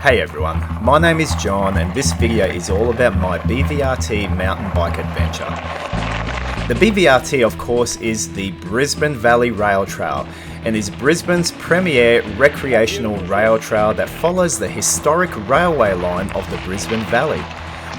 Hey everyone, my name is John and this video is all about my BVRT mountain bike adventure. The BVRT of course is the Brisbane Valley Rail Trail and is Brisbane's premier recreational rail trail that follows the historic railway line of the Brisbane Valley.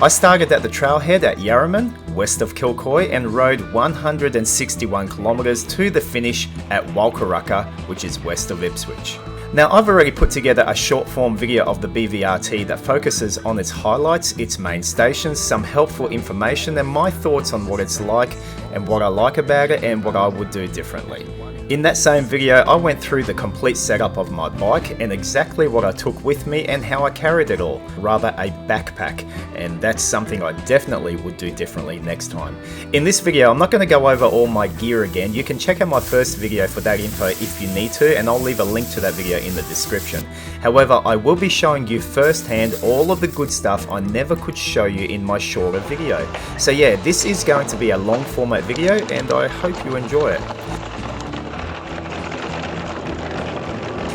I started at the trailhead at Yarraman, west of Kilcoy, and rode 161 kilometres to the finish at Wulkuraka, which is west of Ipswich. Now I've already put together a short form video of the BVRT that focuses on its highlights, its main stations, some helpful information and my thoughts on what it's like and what I like about it and what I would do differently. In that same video I went through the complete setup of my bike and exactly what I took with me and how I carried it all, rather a backpack, and that's something I definitely would do differently next time. In this video I'm not going to go over all my gear again. You can check out my first video for that info if you need to, and I'll leave a link to that video in the description. However, I will be showing you firsthand all of the good stuff I never could show you in my shorter video. So yeah, this is going to be a long format video and I hope you enjoy it.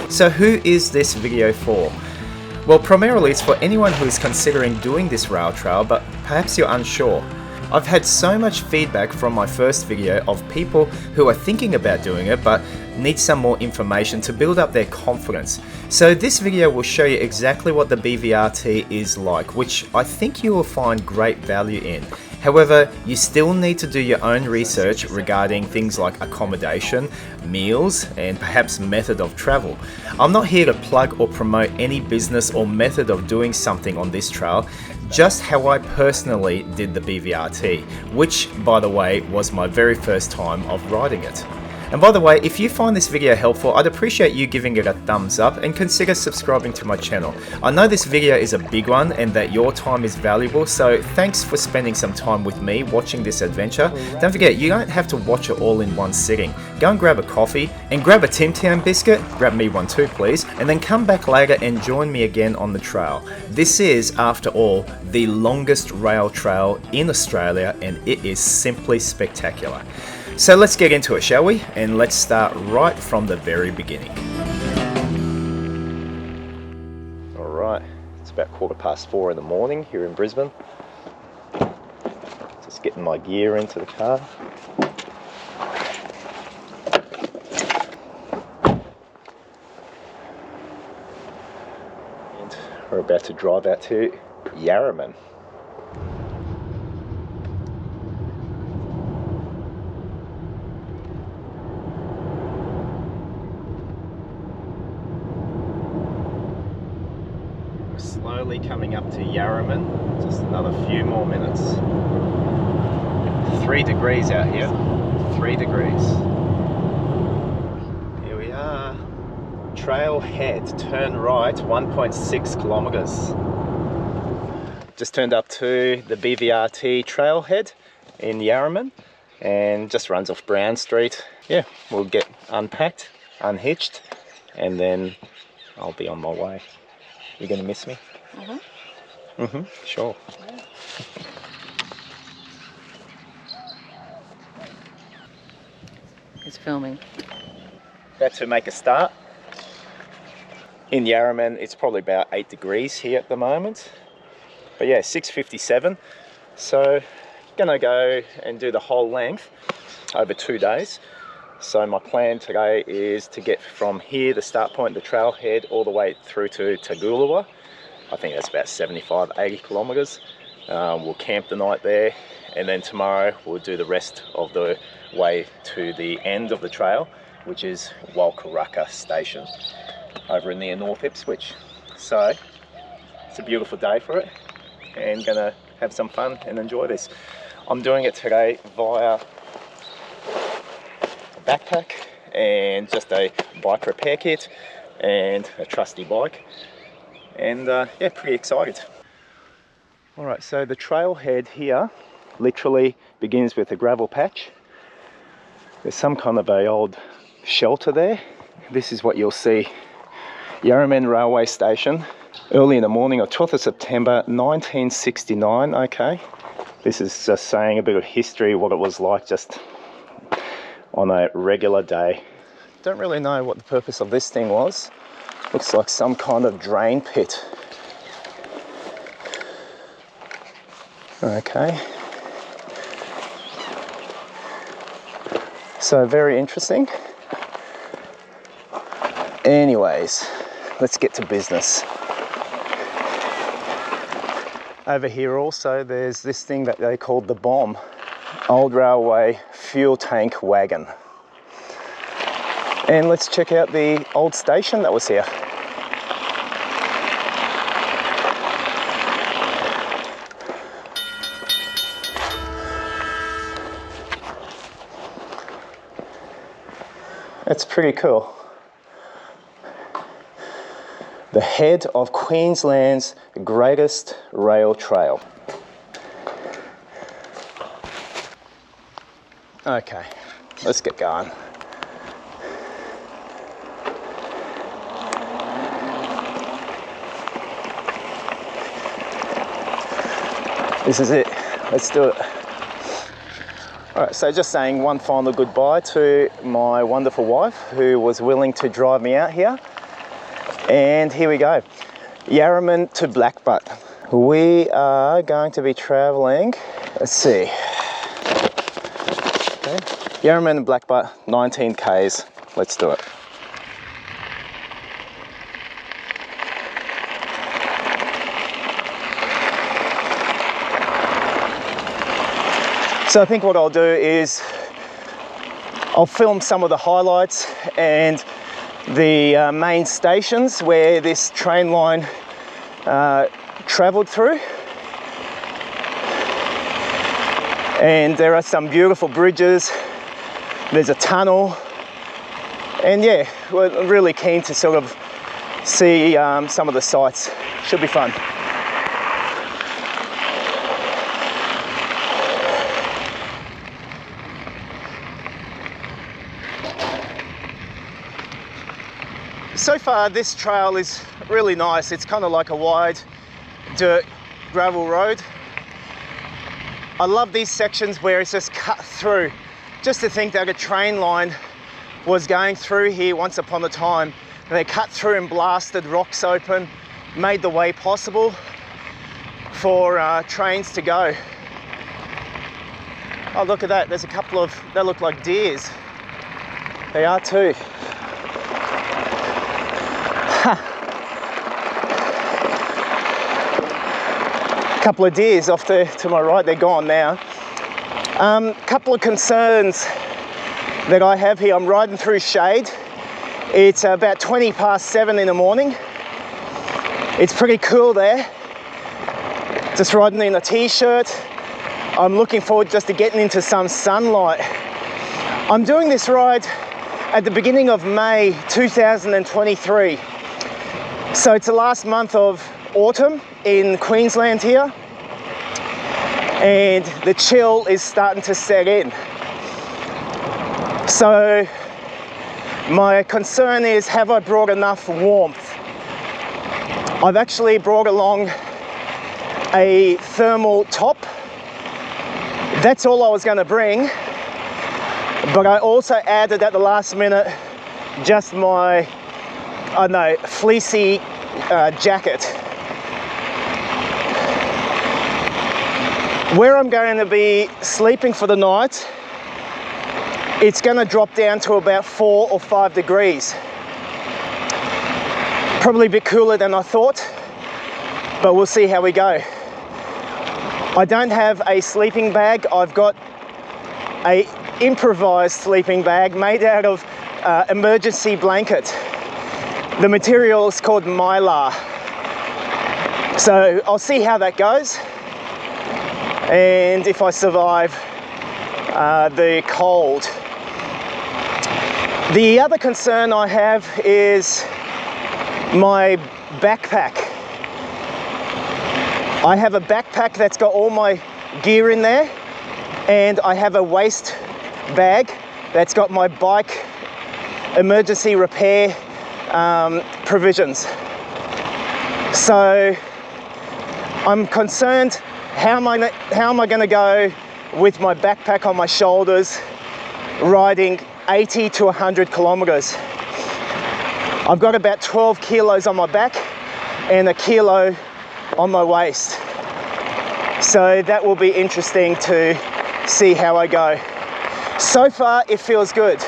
So who is this video for? Well, primarily it's for anyone who is considering doing this rail trail but perhaps you're unsure. I've had so much feedback from my first video of people who are thinking about doing it but need some more information to build up their confidence. So this video will show you exactly what the BVRT is like, which I think you will find great value in. However, you still need to do your own research regarding things like accommodation, meals, and perhaps method of travel. I'm not here to plug or promote any business or method of doing something on this trail, just how I personally did the BVRT, which, by the way, was my very first time of riding it. And by the way, if you find this video helpful, I'd appreciate you giving it a thumbs up and consider subscribing to my channel. I know this video is a big one and that your time is valuable, so thanks for spending some time with me watching this adventure. Don't forget, you don't have to watch it all in one sitting. Go and grab a coffee and grab a Tim Tam biscuit, grab me one too please, and then come back later and join me again on the trail. This is, after all, the longest rail trail in Australia and it is simply spectacular. So let's get into it, shall we? And let's start right from the very beginning. Alright, it's about 4:15 in the morning here in Brisbane. Just getting my gear into the car. And we're about to drive out to Yarraman. Slowly coming up to Yarraman, just another few more minutes. 3 degrees out here, 3 degrees. Here we are. Trailhead, turn right, 1.6 kilometres. Just turned up to the BVRT trailhead in Yarraman and just runs off Brown Street. Yeah, we'll get unpacked, unhitched, and then I'll be on my way. You're going to miss me? Sure. Yeah. It's filming. About to make a start. In Yarraman, it's probably about 8 degrees here at the moment. But yeah, 6:57. So, gonna go and do the whole length over 2 days. So my plan today is to get from here, the start point, the trailhead, all the way through to Toogoolawah. I think that's about 75, 80 kilometres. We'll camp the night there, and then tomorrow we'll do the rest of the way to the end of the trail, which is Wulkuraka station over near North Ipswich. So it's a beautiful day for it and gonna have some fun and enjoy this. I'm doing it today via backpack and just a bike repair kit and a trusty bike, and yeah, pretty excited. Alright, so the trailhead here literally begins with a gravel patch. There's some kind of a old shelter there. This is what you'll see. Yarraman railway station, early in the morning of 12th of September 1969. Okay, this is just saying a bit of history, what it was like just on a regular day. Don't really know what the purpose of this thing was. Looks like some kind of drain pit. Okay. So very interesting. Anyways, let's get to business. Over here also there's this thing that they called the bomb, Old Railway Fuel Tank Wagon. And let's check out the old station that was here. It's pretty cool. The head of Queensland's greatest rail trail. Okay, let's get going. This is it, let's do it. Alright, so just saying one final goodbye to my wonderful wife who was willing to drive me out here. And here we go, Yarraman to Blackbutt. We are going to be travelling, let's see, okay. Yarraman and Blackbutt, 19 Ks, let's do it. So I think what I'll do is I'll film some of the highlights and the main stations where this train line travelled through. And there are some beautiful bridges, there's a tunnel, and yeah, we're really keen to sort of see some of the sights. Should be fun. So far this trail is really nice. It's kind of like a wide dirt gravel road. I love these sections where it's just cut through. Just to think that a train line was going through here once upon a time. They cut through and blasted rocks open, made the way possible for trains to go. Oh, look at that. There's a couple of, they look like deers. They are too. Couple of deers off to my right, they're gone now. Couple of concerns that I have here. I'm riding through shade. It's about 20 past 7 in the morning. It's pretty cool there. Just riding in a t-shirt. I'm looking forward just to getting into some sunlight. I'm doing this ride at the beginning of May 2023. So it's the last month of autumn in Queensland here, and the chill is starting to set in. So my concern is, have I brought enough warmth? I've actually brought along a thermal top. That's all I was going to bring, but I also added at the last minute just my, I don't know, fleecy jacket. Where I'm going to be sleeping for the night, it's going to drop down to about 4 or 5 degrees. Probably a bit cooler than I thought, but we'll see how we go. I don't have a sleeping bag. I've got a improvised sleeping bag made out of emergency blanket. The material is called mylar. So I'll see how that goes, and if I survive the cold. The other concern I have is my backpack. I have a backpack that's got all my gear in there, and I have a waste bag that's got my bike emergency repair provisions. So I'm concerned, how am I going to go with my backpack on my shoulders riding 80 to 100 kilometers. I've got about 12 kilos on my back and a kilo on my waist. So that will be interesting to see how I go. So far, it feels good.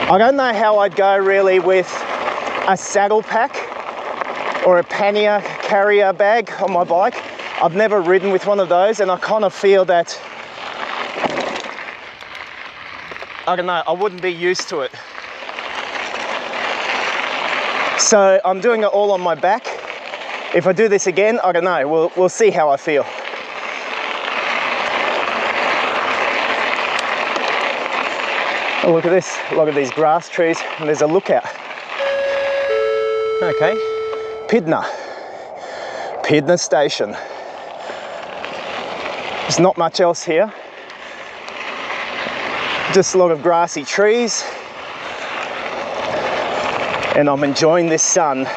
I don't know how I'd go really with a saddle pack or a pannier carrier bag on my bike. I've never ridden with one of those, and I kind of feel that, I don't know, I wouldn't be used to it. So I'm doing it all on my back. If I do this again, I don't know, we'll see how I feel. Oh, look at this, a lot of these grass trees, and there's a lookout. Okay, Pidna Station. There's not much else here. Just a lot of grassy trees. And I'm enjoying this sun.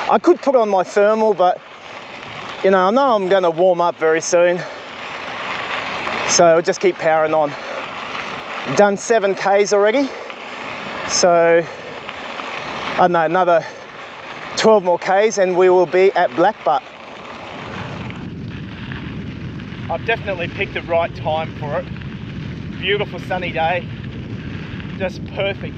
I could put on my thermal, but you know I'm gonna warm up very soon. So I'll just keep powering on. Done 7 Ks already. So, I don't know, another 12 more Ks and we will be at Blackbutt. I've definitely picked the right time for it. Beautiful sunny day, just perfect.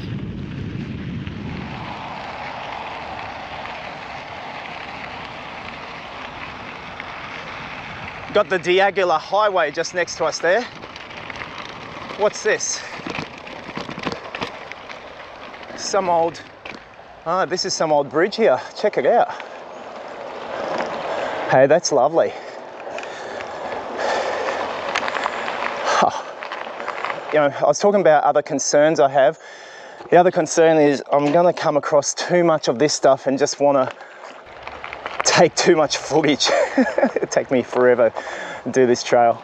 Got the Diagular Highway just next to us there. What's this? Some old, this is some old bridge here. Check it out. Hey, that's lovely. You know, I was talking about other concerns I have. The other concern is I'm gonna come across too much of this stuff and just wanna take too much footage. It'll take me forever to do this trail.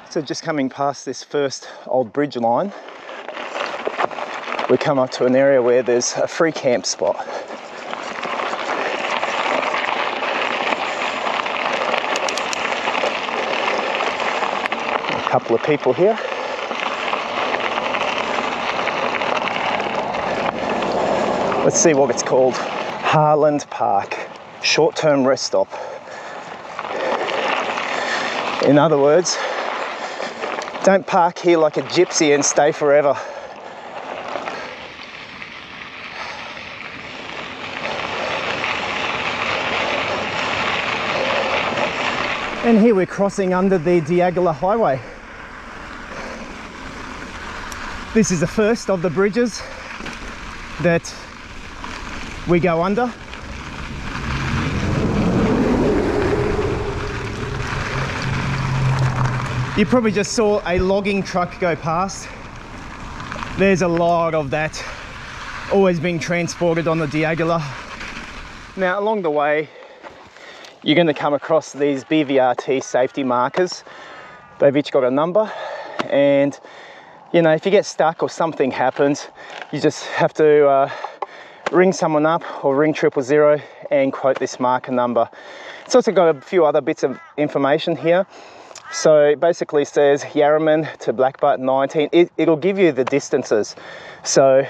So just coming past this first old bridge line, we come up to an area where there's a free camp spot. A couple of people here. Let's see what it's called. Harlin Park, short-term rest stop. In other words, don't park here like a gypsy and stay forever. And here we're crossing under the Diagular Highway. This is the first of the bridges that we go under. You probably just saw a logging truck go past. There's a lot of that always being transported on the Diagular. Now along the way you're going to come across these BVRT safety markers. They've each got a number, and you know, if you get stuck or something happens, you just have to ring someone up or ring 000 and quote this marker number. It's also got a few other bits of information here. So it basically says Yarraman to Blackbutt 19. It'll give you the distances. So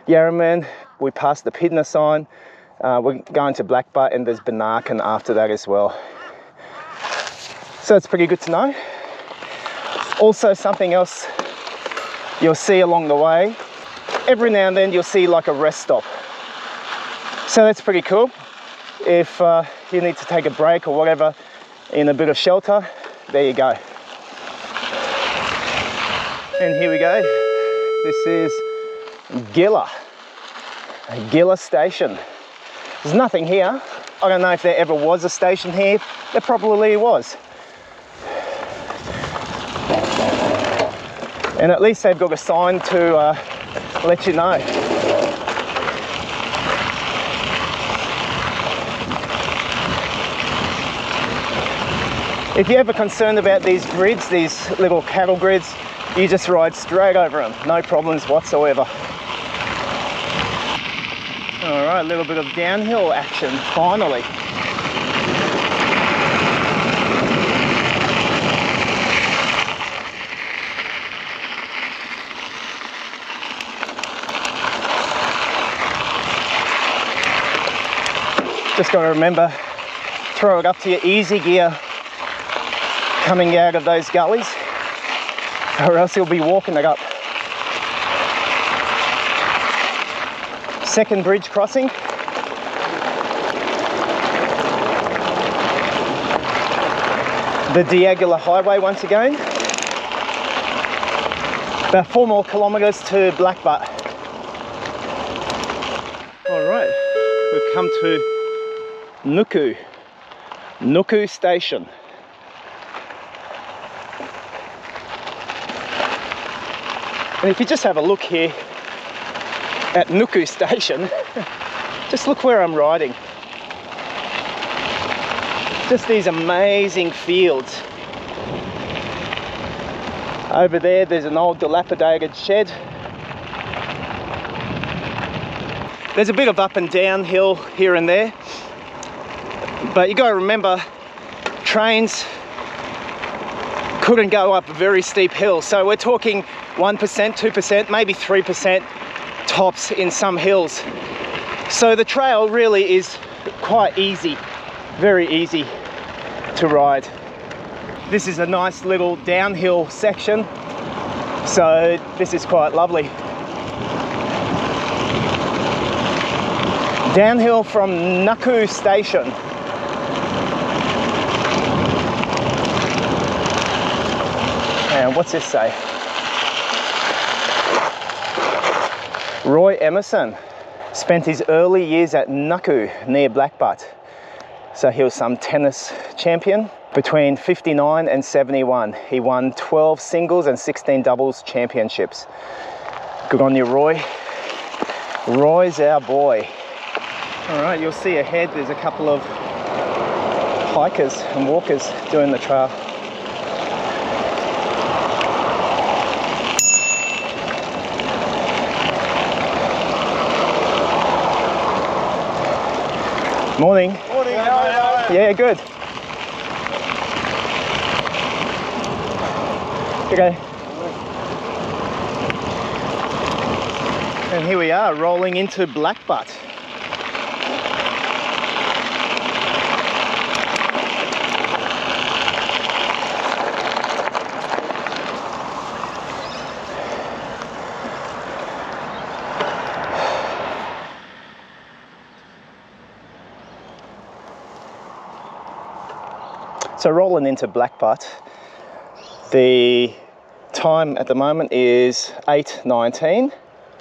Yarraman, we passed the Pidna sign. We're going to Blackbutt, and there's Benarkin after that as well. So it's pretty good to know. Also, something else you'll see along the way, every now and then you'll see like a rest stop. So that's pretty cool. If you need to take a break or whatever in a bit of shelter, there you go. And here we go. This is Gilla Station. There's nothing here. I don't know if there ever was a station here. There probably was. And at least they've got a sign to let you know. If you're ever concerned about these grids, these little cattle grids, you just ride straight over them, no problems whatsoever. All right, a little bit of downhill action, finally. Just got to remember, throw it up to your easy gear coming out of those gullies, or else you'll be walking it up. Second bridge crossing. The Diagula Highway once again. About 4 more kilometres to Blackbutt. Alright, we've come to Nuku Station. And if you just have a look here at Nuku Station, just look where I'm riding. Just these amazing fields. Over there, there's an old dilapidated shed. There's a bit of up and down hill here and there, but you got to remember, trains couldn't go up a very steep hill, so we're talking 1%, 2%, maybe 3% tops in some hills. So the trail really is quite easy, very easy to ride. This is a nice little downhill section, so this is quite lovely. Downhill from Nuku Station. And what's this say? Roy Emerson spent his early years at Nuku near Blackbutt. So he was some tennis champion. Between 59 and 71, he won 12 singles and 16 doubles championships. Good on you, Roy. Roy's our boy. All right, you'll see ahead there's a couple of hikers and walkers doing the trail. Morning. Morning, how are you? Yeah, good. Okay. And here we are, rolling into Blackbutt. So rolling into Blackbutt, the time at the moment is 8:19.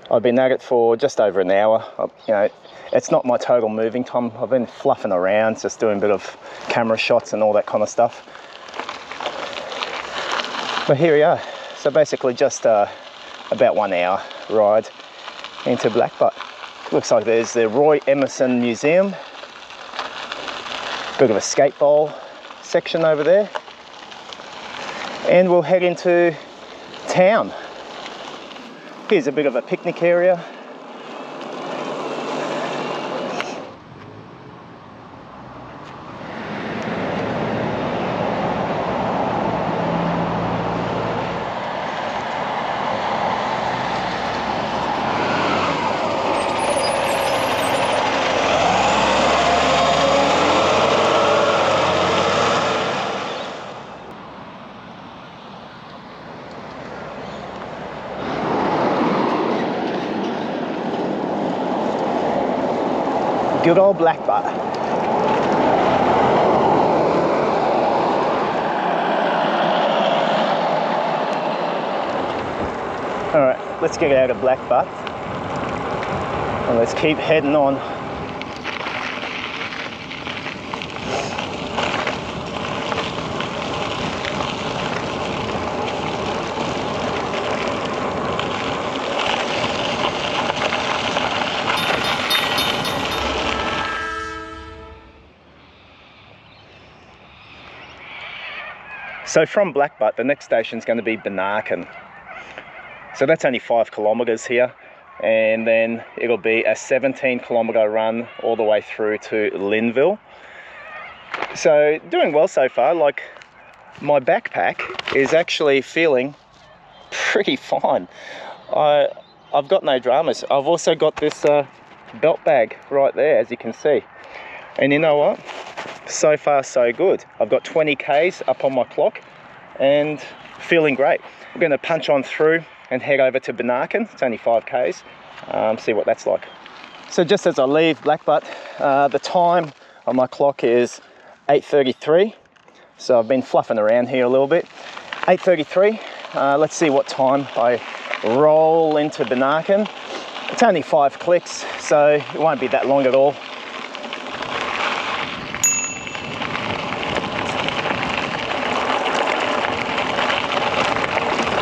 I've been at it for just over an hour. You know, it's not my total moving time. I've been fluffing around, just doing a bit of camera shots and all that kind of stuff. But here we are. So basically just about 1 hour ride into Blackbutt. Looks like there's the Roy Emerson Museum. Bit of a skate bowl section over there. And we'll head into town. Here's a bit of a picnic area. Good old Blackbutt. All right, let's get out of Blackbutt and let's keep heading on. So from Blackbutt, the next station is going to be Benarkin. So that's only 5 kilometres here, and then it'll be a 17-kilometre run all the way through to Linville. So doing well so far. Like, my backpack is actually feeling pretty fine. I've got no dramas. I've also got this belt bag right there, as you can see. And you know what? So far so good. I've got 20 Ks up on my clock and feeling great. I'm going to punch on through and head over to Benarkin. It's only 5 Ks. See what that's like. So just as I leave Blackbutt, the time on my clock is 8:33. So I've been fluffing around here a little bit. 8:33. Let's see what time I roll into Benarkin. It's only 5 clicks, so it won't be that long at all.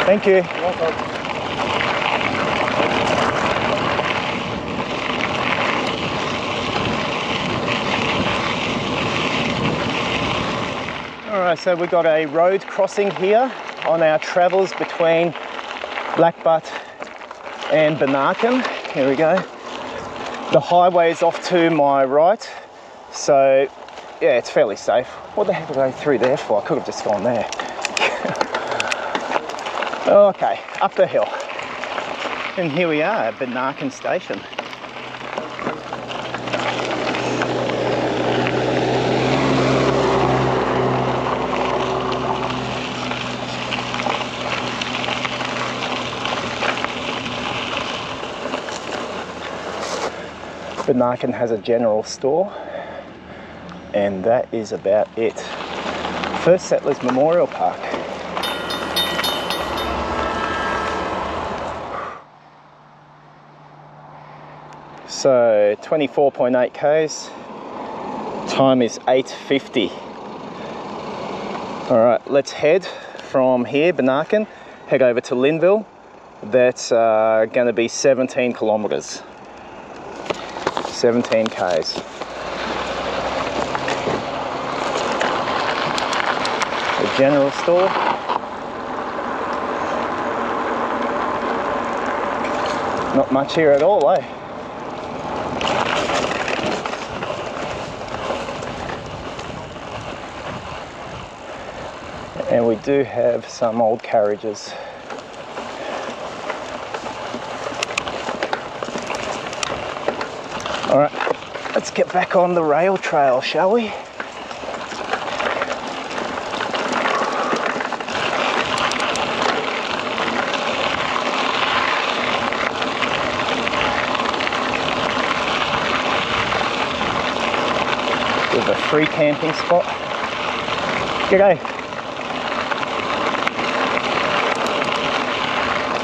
Thank you. You're welcome. Alright, so we've got a road crossing here on our travels between Blackbutt and Benarkin. Here we go. The highway is off to my right, so yeah, it's fairly safe. What the heck did I go through there for? I could have just gone there. Okay, up the hill. And here we are at Benarkin Station. Benarkin has a general store, and that is about it. First Settlers Memorial Park. So 24.8 Ks, time is 8:50. All right, let's head from here, Benarkin, head over to Linville. That's going to be 17 kilometres. 17 Ks. The general store. Not much here at all, eh? And we do have some old carriages. All right, let's get back on the rail trail, shall we? With a free camping spot. G'day.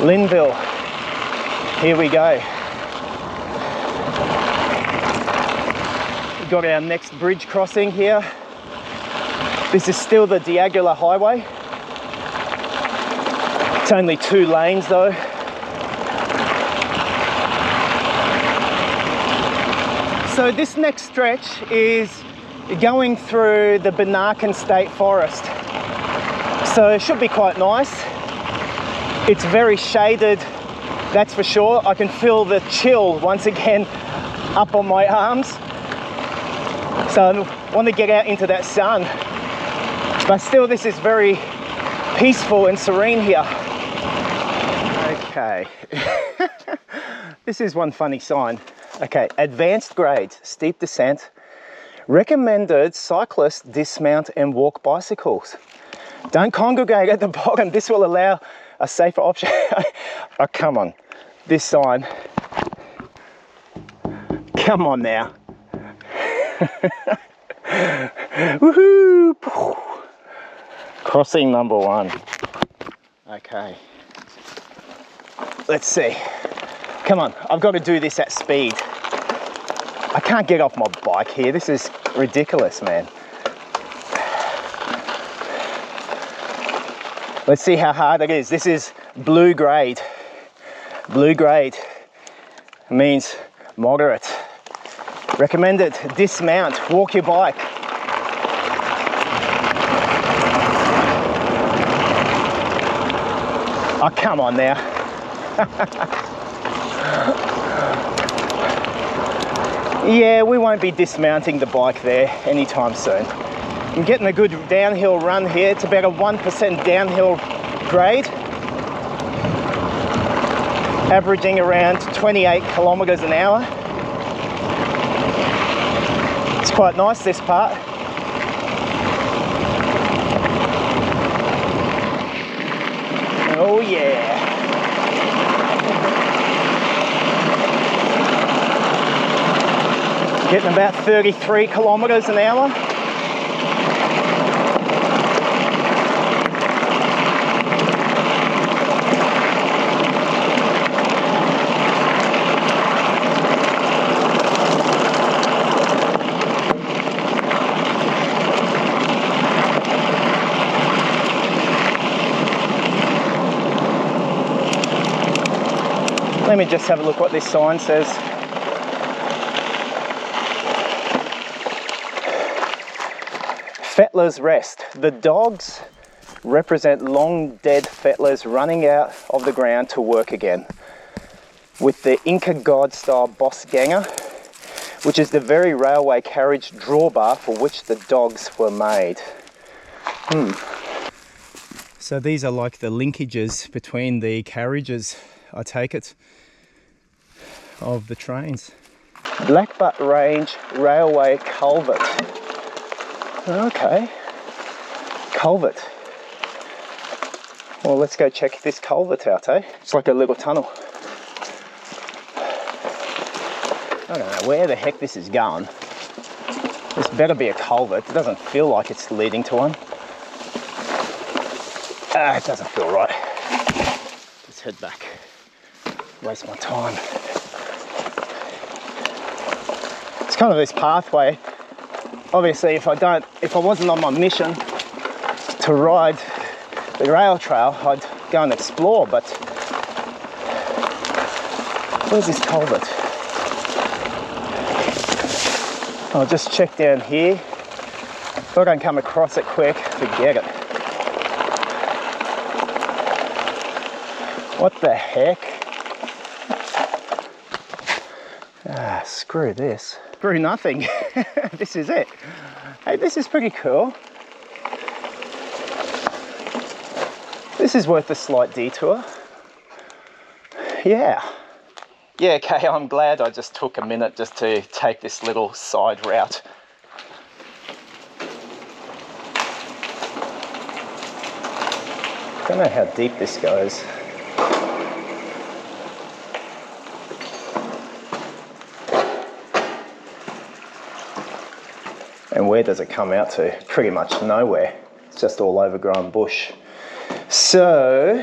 Linville. Here we go. We've got our next bridge crossing here. This is still the Diagular Highway. It's only 2 lanes though. So this next stretch is going through the Benarkin State Forest. So it should be quite nice. It's very shaded, that's for sure. I can feel the chill once again up on my arms. So I want to get out into that sun. But still, this is very peaceful and serene here. Okay. This is one funny sign. Okay, advanced grades, steep descent. Recommended cyclists dismount and walk bicycles. Don't congregate at the bottom. This will allow a safer option. Oh, come on. This sign. Come on now. Woohoo! Crossing number 1. Okay. Let's see. Come on, I've got to do this at speed. I can't get off my bike here. This is ridiculous, man. Let's see how hard it is. This is blue grade. Blue grade means moderate. Recommended dismount, walk your bike. Oh, come on now. Yeah, we won't be dismounting the bike there anytime soon. I'm getting a good downhill run here. It's about a 1% downhill grade, averaging around 28 kilometers an hour. It's quite nice, this part. Oh yeah. Getting about 33 kilometres an hour. Let me just have a look what this sign says. Fettlers Rest. The dogs represent long dead fettlers running out of the ground to work again. With the Inca god style boss ganger, which is the very railway carriage drawbar for which the dogs were made. So these are like the linkages between the carriages, I take it, of the trains. Blackbutt Range Railway Culvert. Okay, culvert. Well, let's go check this culvert out, eh? It's like a little tunnel. I don't know where the heck this is going. This better be a culvert. It doesn't feel like it's leading to one. It doesn't feel right. Let's head back. Waste my time. It's kind of this pathway. Obviously, if I wasn't on my mission to ride the rail trail, I'd go and explore, but where's this culvert? I'll just check down here. If I don't come across it quick, forget it. What the heck? Screw this. Screw nothing. This is it. Hey, this is pretty cool. This is worth a slight detour. Yeah. Yeah, okay, I'm glad I just took a minute just to take this little side route. Don't know how deep this goes. And where does it come out to? Pretty much nowhere. It's just all overgrown bush. So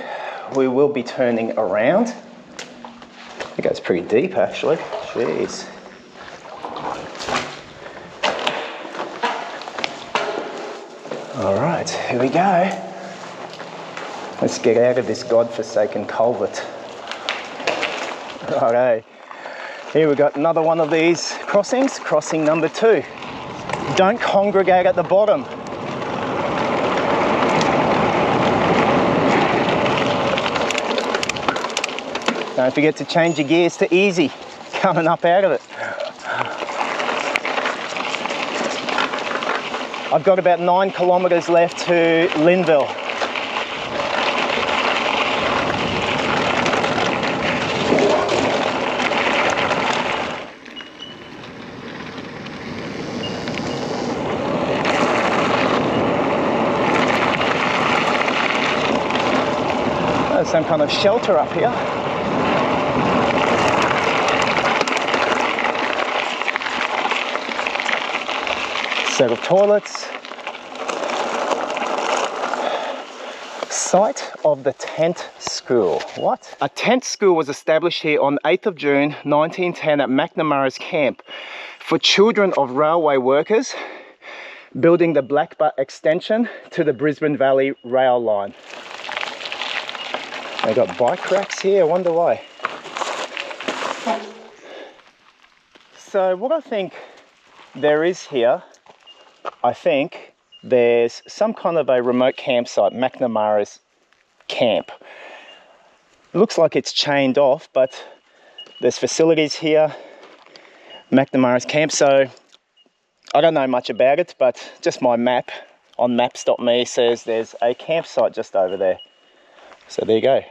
we will be turning around. It goes pretty deep actually. Jeez. All right, here we go. Let's get out of this godforsaken culvert. Righto. Here we got another one of these crossings, crossing number 2. Don't congregate at the bottom. Don't forget to change your gears to easy, coming up out of it. I've got about 9 kilometres left to Linville. There's some kind of shelter up here. Set of toilets. Site of the tent school. What? A tent school was established here on 8th of June 1910 at McNamara's camp for children of railway workers building the Blackbutt extension to the Brisbane Valley rail line. They got bike racks here, I wonder why. So what I think there is here, I think there's some kind of a remote campsite, McNamara's camp. It looks like it's chained off, but there's facilities here, McNamara's camp. So I don't know much about it, but just my map on maps.me says there's a campsite just over there. So there you go.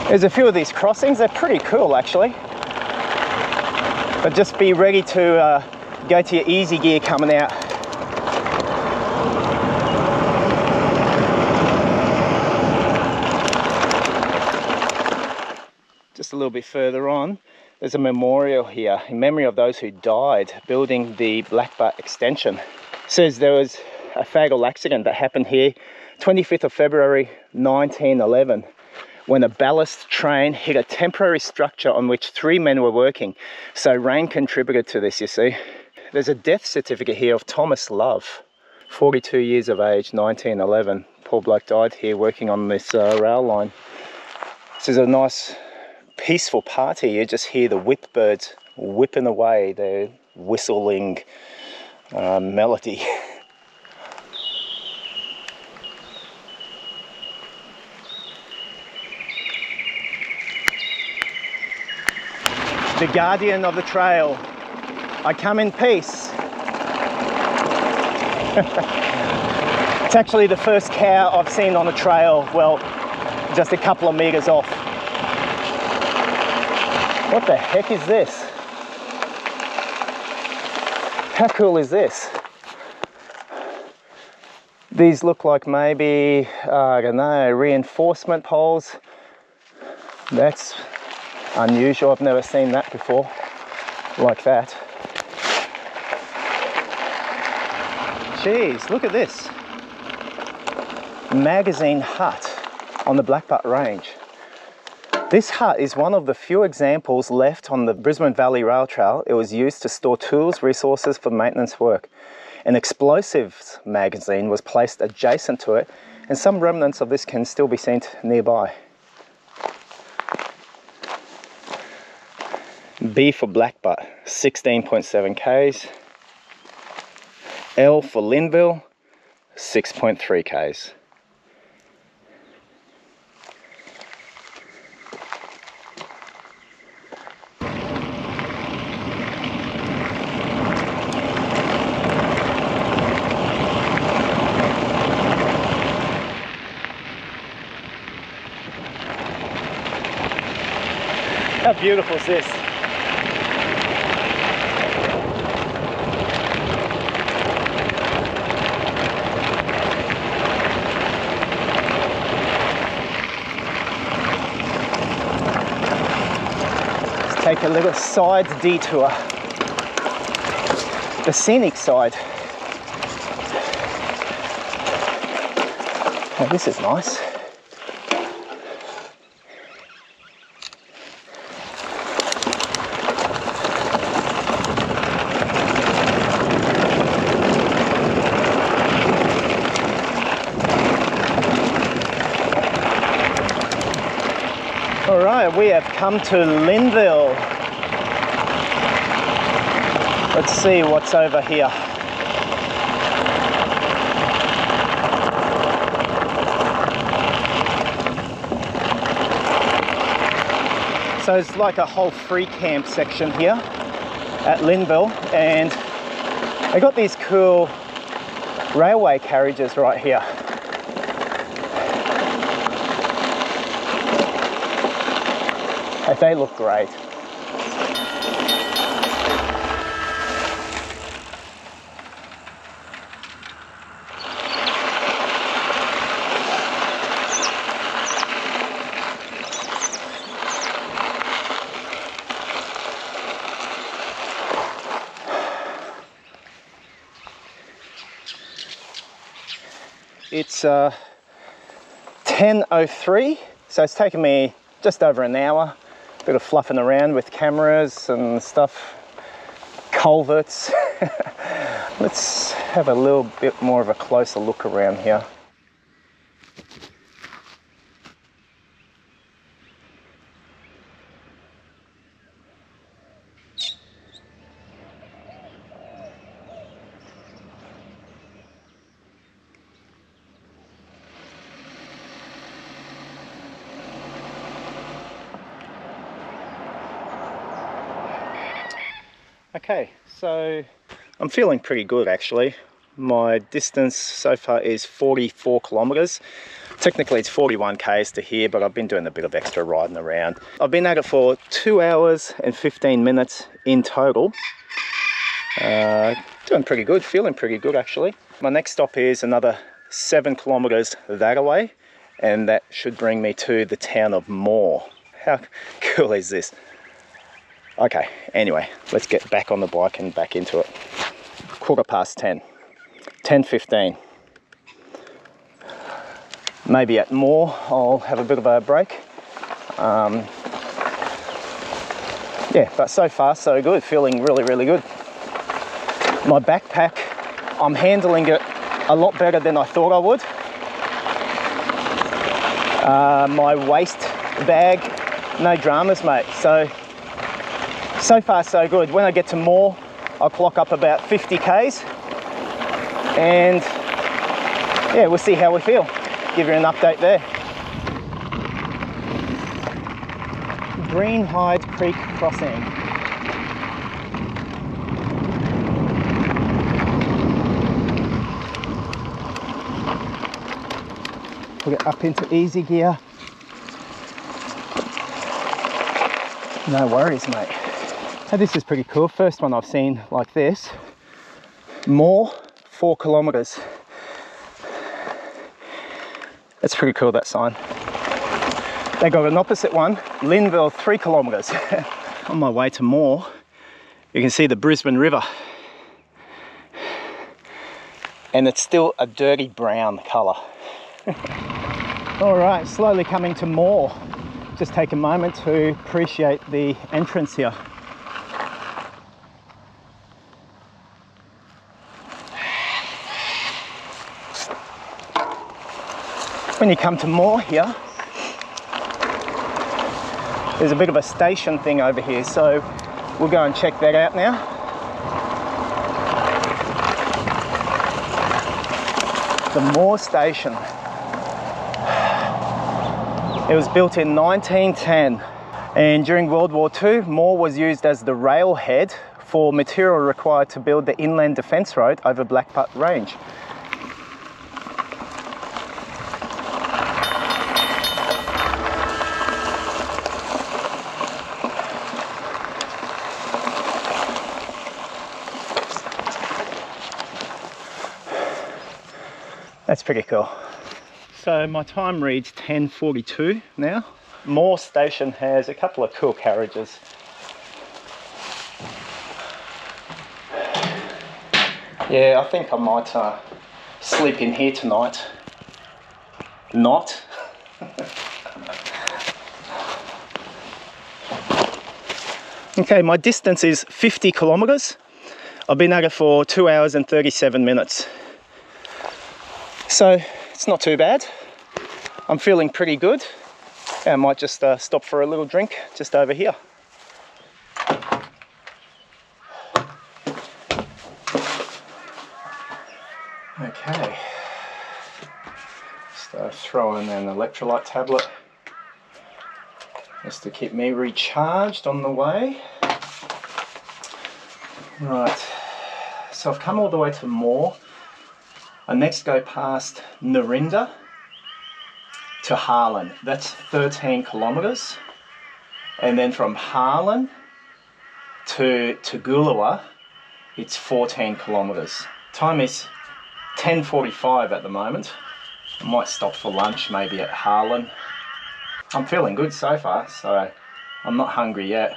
There's a few of these crossings, they're pretty cool actually. But just be ready to go to your easy gear coming out. Just a little bit further on, there's a memorial here in memory of those who died building the Blackbutt extension. It says there was a fatal accident that happened here 25th of February 1911 when a ballast train hit a temporary structure on which 3 men were working. So rain contributed to this, you see. There's a death certificate here of Thomas Love, 42 years of age, 1911. Poor bloke died here working on this rail line. This is a nice peaceful party. You just hear the whip birds whipping away their whistling melody. The guardian of the trail. I come in peace. It's actually the first cow I've seen on a trail, well, just a couple of meters off. What the heck is this? How cool is this? These look like maybe, I don't know, reinforcement poles. That's unusual, I've never seen that before, like that. Jeez, look at this. Magazine hut on the Blackbutt Range. This hut is one of the few examples left on the Brisbane Valley Rail Trail. It was used to store tools, resources for maintenance work. An explosives magazine was placed adjacent to it, and some remnants of this can still be seen nearby. B for Blackbutt, 16.7 k's. L for Linville, 6.3 k's. How beautiful is this? Let's take a little side detour. The scenic side. Oh, this is nice. Alright, we have come to Linville. Let's see what's over here. So it's like a whole free camp section here at Linville, and they got these cool railway carriages right here. They look great. It's 10:03, so it's taken me just over an hour. Bit of fluffing around with cameras and stuff, culverts. Let's have a little bit more of a closer look around here. Okay, so I'm feeling pretty good actually. My distance so far is 44 kilometers. Technically it's 41 k's to here, but I've been doing a bit of extra riding around. I've been at it for 2 hours and 15 minutes in total. Doing pretty good, feeling pretty good actually. My next stop is another 7 kilometers that way, and that should bring me to the town of Moore. How cool is this? Okay, anyway, let's get back on the bike and back into it. 10:15. 10:15. Maybe at Moore I'll have a bit of a break. Yeah, but so far so good, feeling really, really good. My backpack, I'm handling it a lot better than I thought I would. My waist bag, no dramas, mate. So far so good. When I get to Moore, I'll clock up about 50 k's, and yeah, we'll see how we feel. Give you an update there. Greenhide Creek crossing. We'll get up into easy gear. No worries, mate. Now, this is pretty cool. First one I've seen like this. Moore, 4 kilometers. That's pretty cool, that sign. They got an opposite one, Linville, 3 kilometers. On my way to Moore, you can see the Brisbane River. And it's still a dirty brown colour. All right, slowly coming to Moore. Just take a moment to appreciate the entrance here. When you come to Moore here, there's a bit of a station thing over here, so we'll go and check that out now. The Moore Station. It was built in 1910, and during World War II, Moore was used as the railhead for material required to build the Inland Defence Road over Blackbutt Range. That's pretty cool. So my time reads 10:42 now. Moore Station has a couple of cool carriages. Yeah, I think I might sleep in here tonight. Not. Okay, my distance is 50 kilometers. I've been at it for 2 hours and 37 minutes. So it's not too bad. I'm feeling pretty good. Yeah, I might just stop for a little drink just over here. Okay. Just throw in an electrolyte tablet just to keep me recharged on the way. Right. So I've come all the way to Moore. I next go past Narinda to Harlin. That's 13 kilometers. And then from Harlin to Toogoolawah, it's 14 kilometers. Time is 10:45 at the moment. I might stop for lunch maybe at Harlin. I'm feeling good so far, so I'm not hungry yet.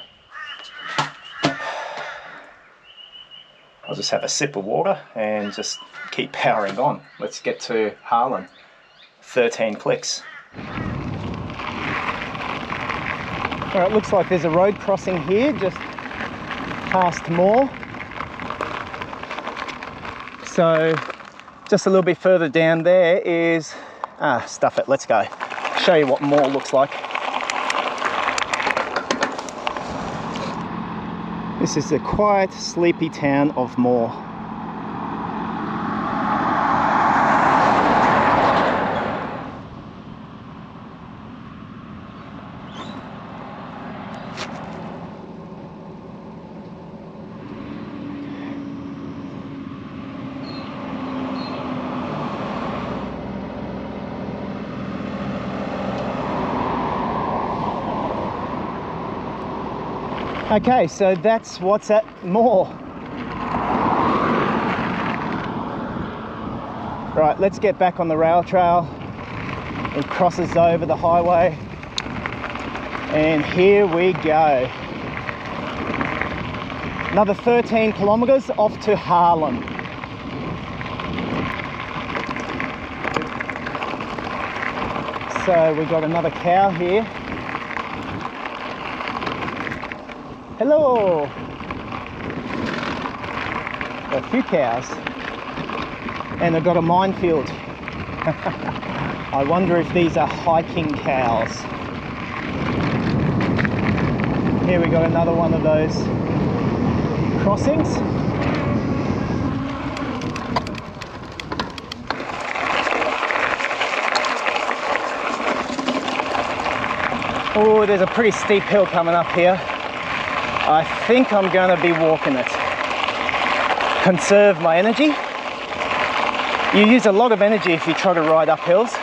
I'll just have a sip of water and just keep powering on. Let's get to Harlin. 13 clicks. All right, looks like there's a road crossing here just past Moore. So just a little bit further down there is, stuff it, let's go. Show you what Moore looks like. This is the quiet, sleepy town of Moore. Okay, so that's what's at Moore. Right, let's get back on the rail trail. It crosses over the highway. And here we go. Another 13 kilometres off to Harlin. So we got another cow here. Hello! Got a few cows. And I've got a minefield. I wonder if these are hiking cows. Here we got another one of those crossings. Oh, there's a pretty steep hill coming up here. I think I'm going to be walking it. Conserve my energy. You use a lot of energy if you try to ride up hills.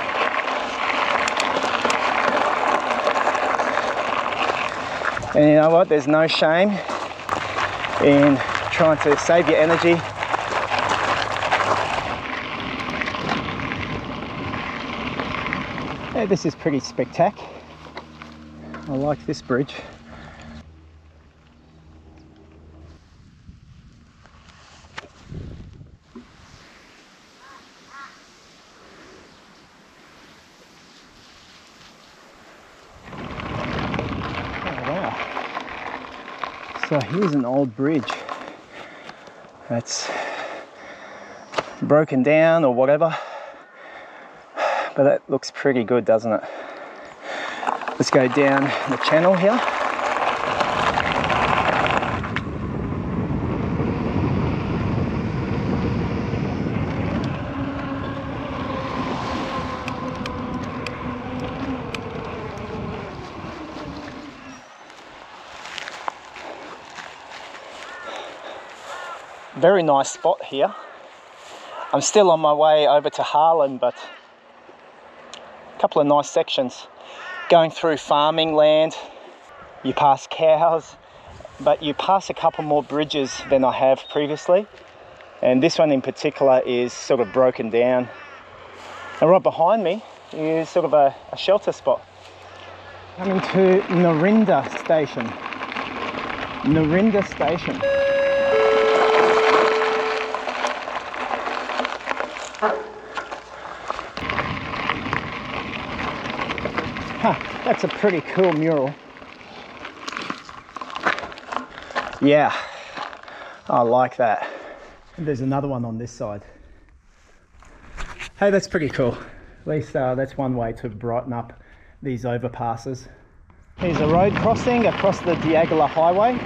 And you know what? There's no shame in trying to save your energy. Yeah, this is pretty spectacular. I like this bridge. So here's an old bridge that's broken down or whatever, but that looks pretty good, doesn't it? Let's go down the channel here. Very nice spot here. I'm still on my way over to Harlin, but a couple of nice sections. Going through farming land, you pass cows, but you pass a couple more bridges than I have previously. And this one in particular is sort of broken down. And right behind me is sort of a shelter spot. Coming to Narinda Station. Narinda Station. That's a pretty cool mural. Yeah, I like that. There's another one on this side. Hey, that's pretty cool. At least that's one way to brighten up these overpasses. Here's a road crossing across the Diagala Highway.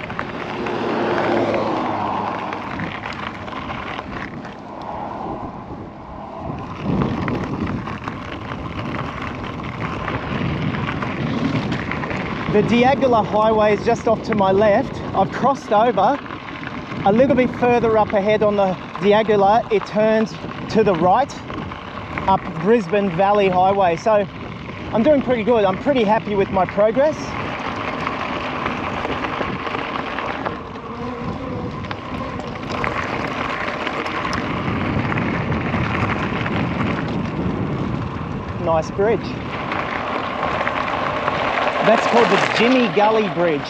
The Diagala Highway is just off to my left. I've crossed over. A little bit further up ahead on the Diagala, it turns to the right, up Brisbane Valley Highway. So I'm doing pretty good. I'm pretty happy with my progress. Nice bridge. That's called the Jimmy Gully Bridge.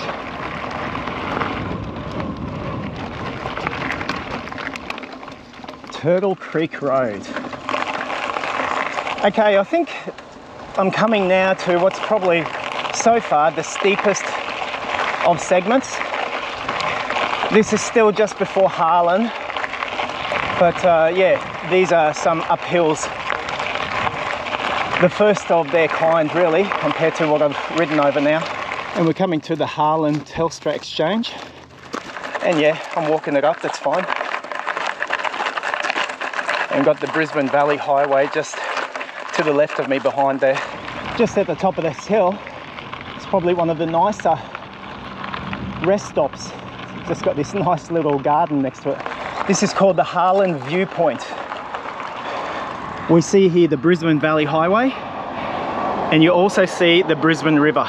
Turtle Creek Road. Okay, I think I'm coming now to what's probably so far the steepest of segments. This is still just before Harlin, but yeah, these are some uphills. The first of their kind, really, compared to what I've ridden over now. And we're coming to the Harlin Telstra Exchange. And yeah, I'm walking it up, that's fine. And got the Brisbane Valley Highway just to the left of me behind there. Just at the top of this hill, it's probably one of the nicer rest stops. Just got this nice little garden next to it. This is called the Harlin Viewpoint. We see here the Brisbane Valley Highway, and you also see the Brisbane River.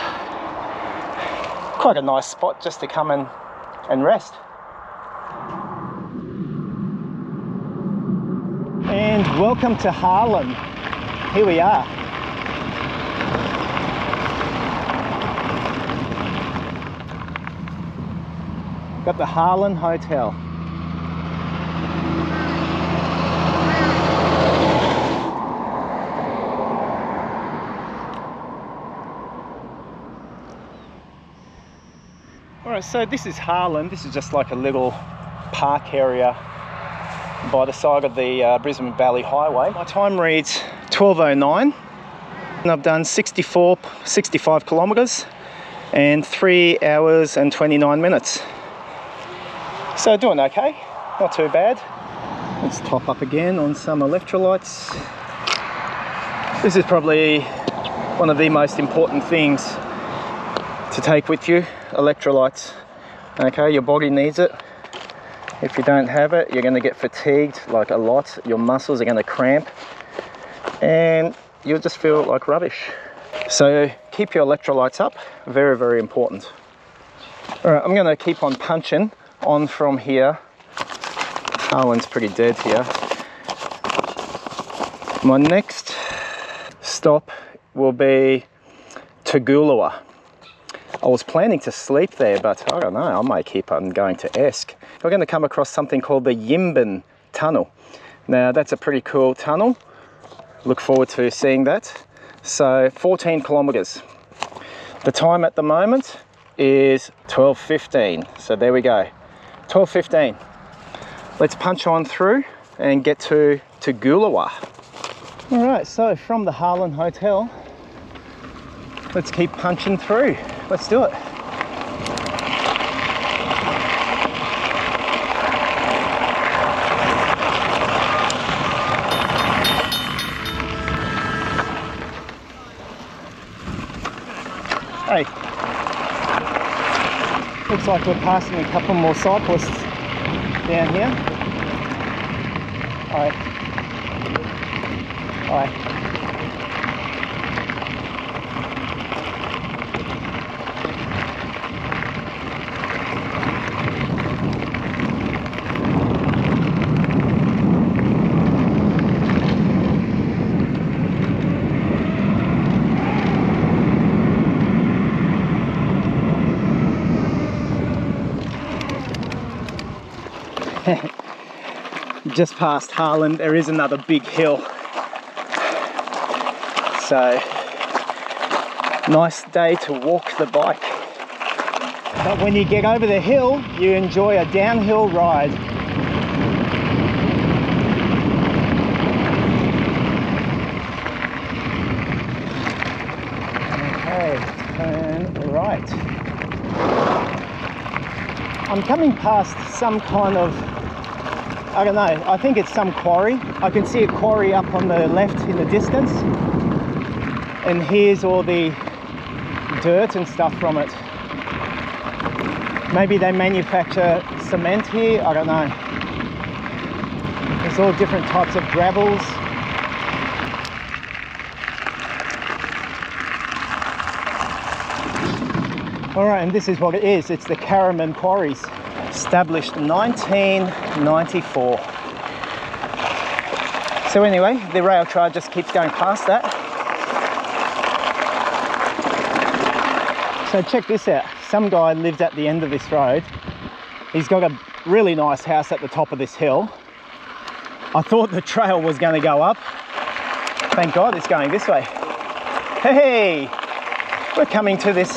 quite a nice spot just to come and rest. And welcome to Harlin. Here we are. Got the Harlin Hotel. Alright, so this is Harlin. This is just like a little park area by the side of the Brisbane Valley Highway. My time reads 12:09 and I've done 65 kilometres and 3 hours and 29 minutes. So doing okay, not too bad. Let's top up again on some electrolytes. This is probably one of the most important things to take with you, electrolytes. Okay, your body needs it. If you don't have it, you're going to get fatigued like a lot. Your muscles are going to cramp and you'll just feel like rubbish. So keep your electrolytes up, very, very important. All right, I'm going to keep on punching on from here. Harlin's pretty dead here. My next stop will be Toogoolawah. I was planning to sleep there, but I don't know, I might keep on going to Esk. We're going to come across something called the Yimbin Tunnel. Now that's a pretty cool tunnel. Look forward to seeing that. So 14 kilometres. The time at the moment is 12:15. So there we go, 12:15. Let's punch on through and get to Toogoolawah. All right, so from the Harlin Hotel, let's keep punching through. Let's do it. Hey, looks like we're passing a couple more cyclists down here. Hi. Hi. Just past Harlin, there is another big hill. So, nice day to walk the bike. But when you get over the hill, you enjoy a downhill ride. Okay, turn right. I'm coming past some kind of, I don't know, I think it's some quarry. I can see a quarry up on the left in the distance. And here's all the dirt and stuff from it. Maybe they manufacture cement here, I don't know. There's all different types of gravels. All right, and this is what it is. It's the Yarraman quarries, established 1994. So anyway, the rail trail just keeps going past that. So check this out. Some guy lives at the end of this road. He's got a really nice house at the top of this hill. I thought the trail was going to go up. Thank God it's going this way. Hey, we're coming to this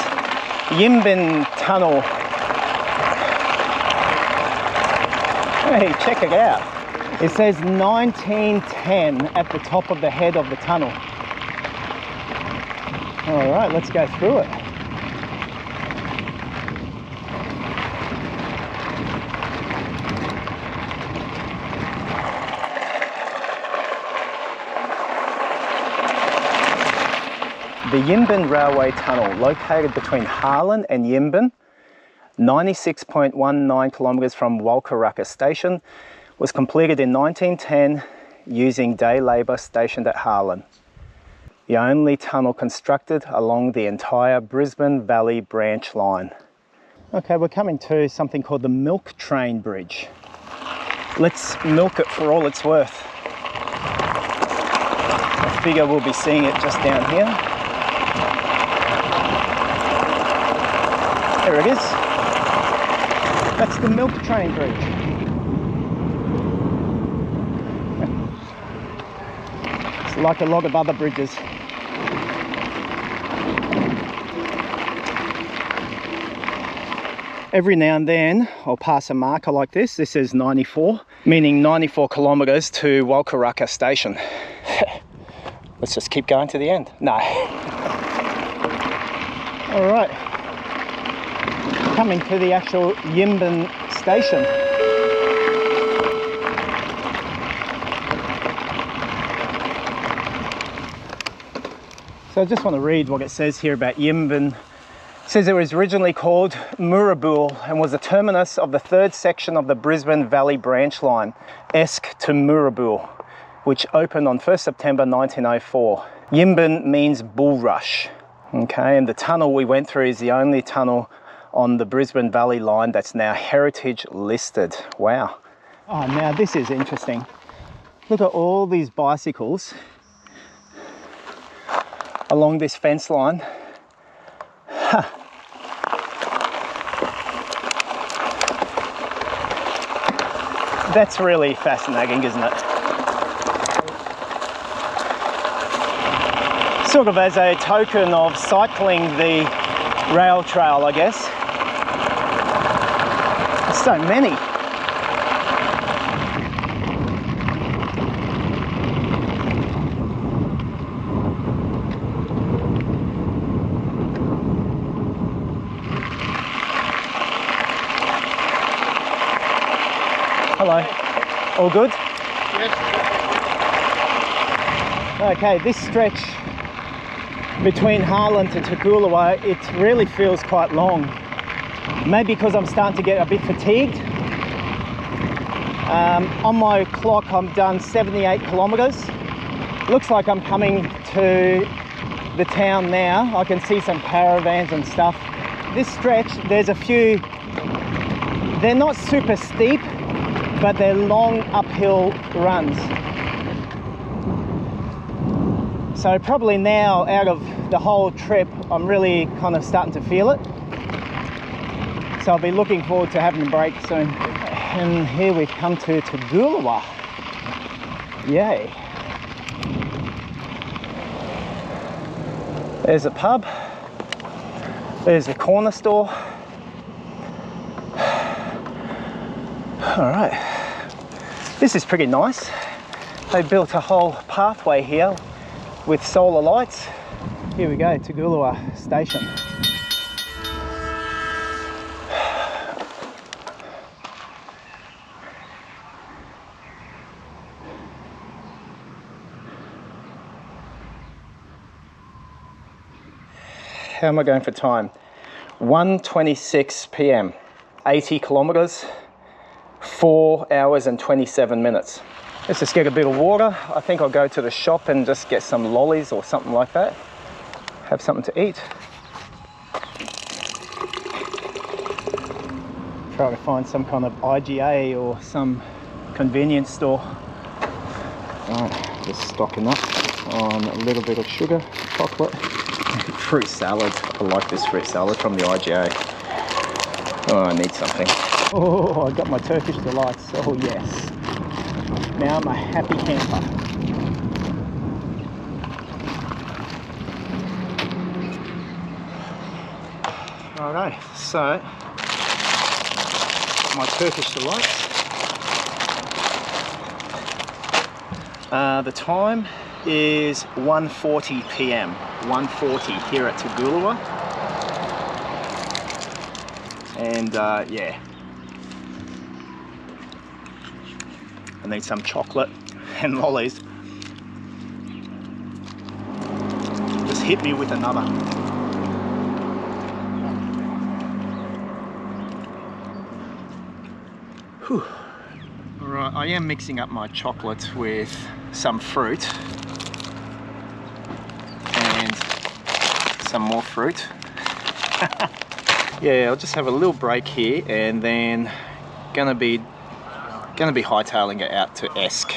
Yimbin Tunnel. Hey, check it out. It says 1910 at the top of the head of the tunnel. All right, let's go through it. The Yimbin Railway Tunnel, located between Harlin and Yimbin, 96.19 kilometres from Wulkuraka station, was completed in 1910 using day labour stationed at Harlin. The only tunnel constructed along the entire Brisbane Valley branch line. Okay, we're coming to something called the Milk Train Bridge. Let's milk it for all it's worth. I figure we'll be seeing it just down here. There it is. That's the Milk Train Bridge. It's like a lot of other bridges. Every now and then I'll pass a marker like this. This is 94, meaning 94 kilometres to Wulkuraka station. Let's just keep going to the end. No. All right. Coming to the actual Yimbin station. So I just want to read what it says here about Yimbin. It says it was originally called Moorabool and was the terminus of the third section of the Brisbane Valley branch line, Esk to Moorabool, which opened on 1st September 1904. Yimbin means bulrush. Okay, and the tunnel we went through is the only tunnel on the Brisbane Valley line that's now heritage listed. Wow. Oh, now this is interesting. Look at all these bicycles along this fence line. That's really fascinating, isn't it? Sort of as a token of cycling the rail trail, I guess. There's so many. Hello. All good? Yes. Okay, this stretch between Harlin to Toogoolawah, it really feels quite long. Maybe because I'm starting to get a bit fatigued. On my clock, I'm done 78 kilometres. Looks like I'm coming to the town now. I can see some caravans and stuff. This stretch, there's a few, they're not super steep, but they're long uphill runs. So probably now, out of the whole trip, I'm really kind of starting to feel it. So I'll be looking forward to having a break soon. And here we've come to Toogoolawah. Yay. There's a pub. There's the corner store. All right. This is pretty nice. They built a whole pathway here with solar lights. Here we go, Toogoolawah station. How am I going for time? 1:26 p.m. 80 kilometres, 4 hours and 27 minutes. Let's just get a bit of water. I think I'll go to the shop and just get some lollies or something like that. Have something to eat. Try to find some kind of IGA or some convenience store. Right, just stocking up on a little bit of sugar, chocolate. Fruit salad. I like this fruit salad from the IGA. Oh, I need something. Oh, I got my Turkish delights. Oh yes. Now I'm a happy camper. Alright, so my Turkish delights. The time is 1:40 p.m. 1:40 here at Toogoolawah. And yeah, I need some chocolate and lollies. Just hit me with another. Whew. All right, I am mixing up my chocolate with some fruit and some more fruit. Yeah, I'll just have a little break here and then gonna be hightailing it out to Esk.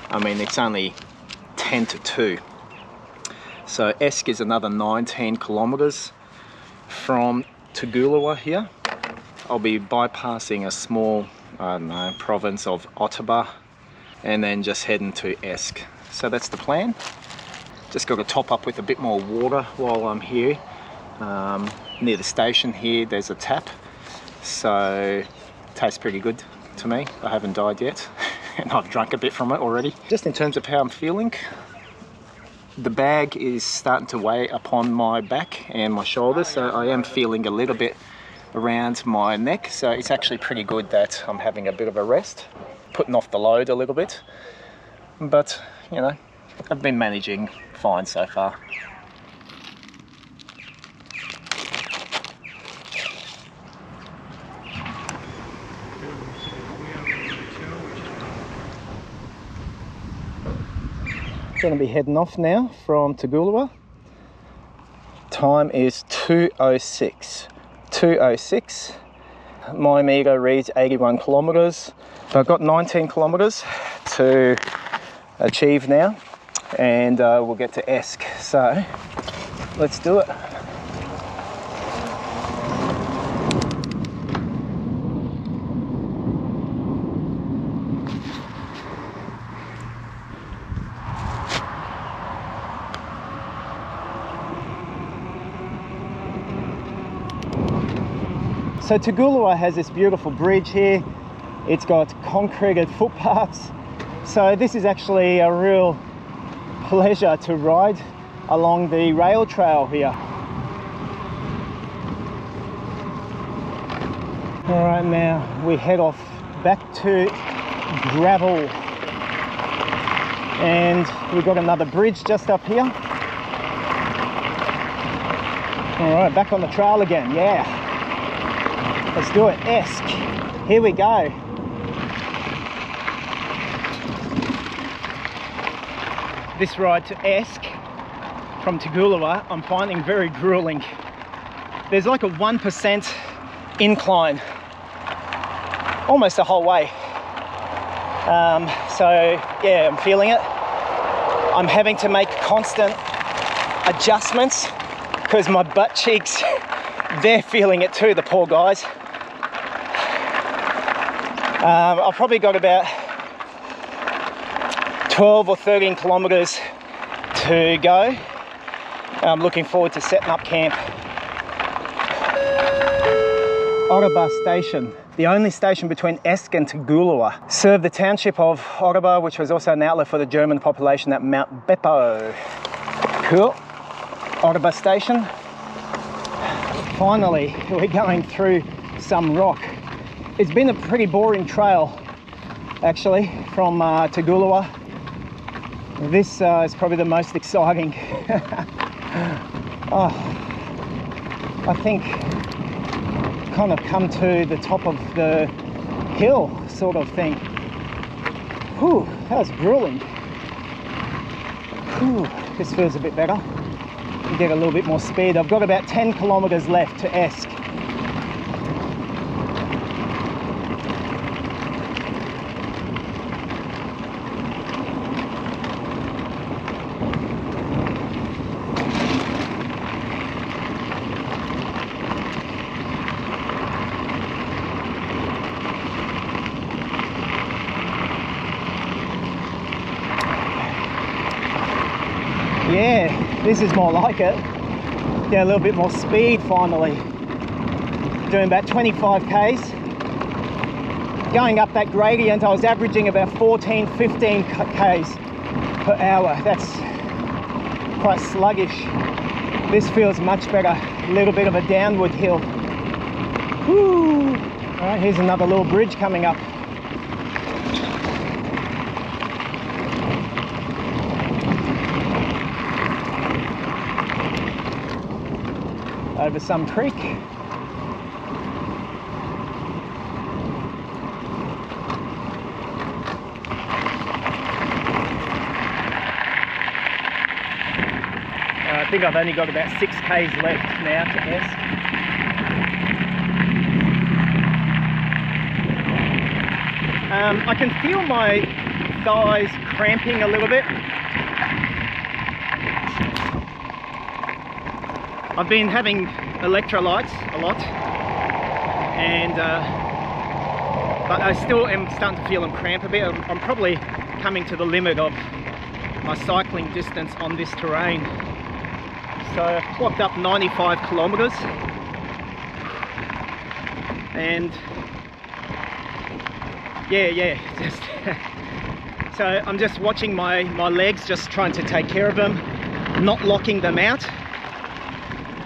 I mean, it's only 10 to 2. So Esk is another 19 kilometers from Toogoolawah here. I'll be bypassing a small, I don't know, province of Ottawa and then just heading to Esk. So that's the plan. Just got to top up with a bit more water while I'm here. Near the station here, there's a tap. So it tastes pretty good to me. I haven't died yet and I've drunk a bit from it already. Just in terms of how I'm feeling, the bag is starting to weigh upon my back and my shoulders, so I am feeling a little bit around my neck. So it's actually pretty good that I'm having a bit of a rest, putting off the load a little bit. But, you know, I've been managing fine so far. Going to be heading off now from Toogoolawah. Time is 2:06. 2:06. My meter reads 81 kilometers. So I've got 19 kilometers to achieve now, and we'll get to Esk. So let's do it. So Toogoolawah has this beautiful bridge here. It's got concreted footpaths. So this is actually a real pleasure to ride along the rail trail here. All right, now we head off back to gravel. And we've got another bridge just up here. All right, back on the trail again, yeah. Let's do it, Esk. Here we go. This ride to Esk from Toogoolawah, I'm finding very grueling. There's like a 1% incline, almost the whole way. So yeah, I'm feeling it. I'm having to make constant adjustments because my butt cheeks, they're feeling it too, the poor guys. I've probably got about 12 or 13 kilometers to go. I'm looking forward to setting up camp. Ottawa Station, the only station between Esk and Toogoolawah, served the township of Ottawa, which was also an outlet for the German population at Mount Beppo. Cool. Ottawa Station. Finally, we're going through some rock. It's been a pretty boring trail, actually, from Toogoolawah. This is probably the most exciting. Oh, I think kind of come to the top of the hill sort of thing. Whew, that was grueling. Whew, this feels a bit better. Get a little bit more speed. I've got about 10 kilometers left to Esk. Yeah, this is more like it. Get a little bit more speed finally. Doing about 25 k's. Going up that gradient, I was averaging about 14, 15 k's per hour. That's quite sluggish. This feels much better. A little bit of a downward hill. Woo! All right, here's another little bridge coming up. Over some creek. I think I've only got about 6 k's left now to Esk. I can feel my thighs cramping a little bit. I've been having electrolytes a lot, and but I still am starting to feel them cramp a bit. I'm probably coming to the limit of my cycling distance on this terrain. So I've clocked up 95 kilometers, and just so I'm just watching my legs, just trying to take care of them, not locking them out,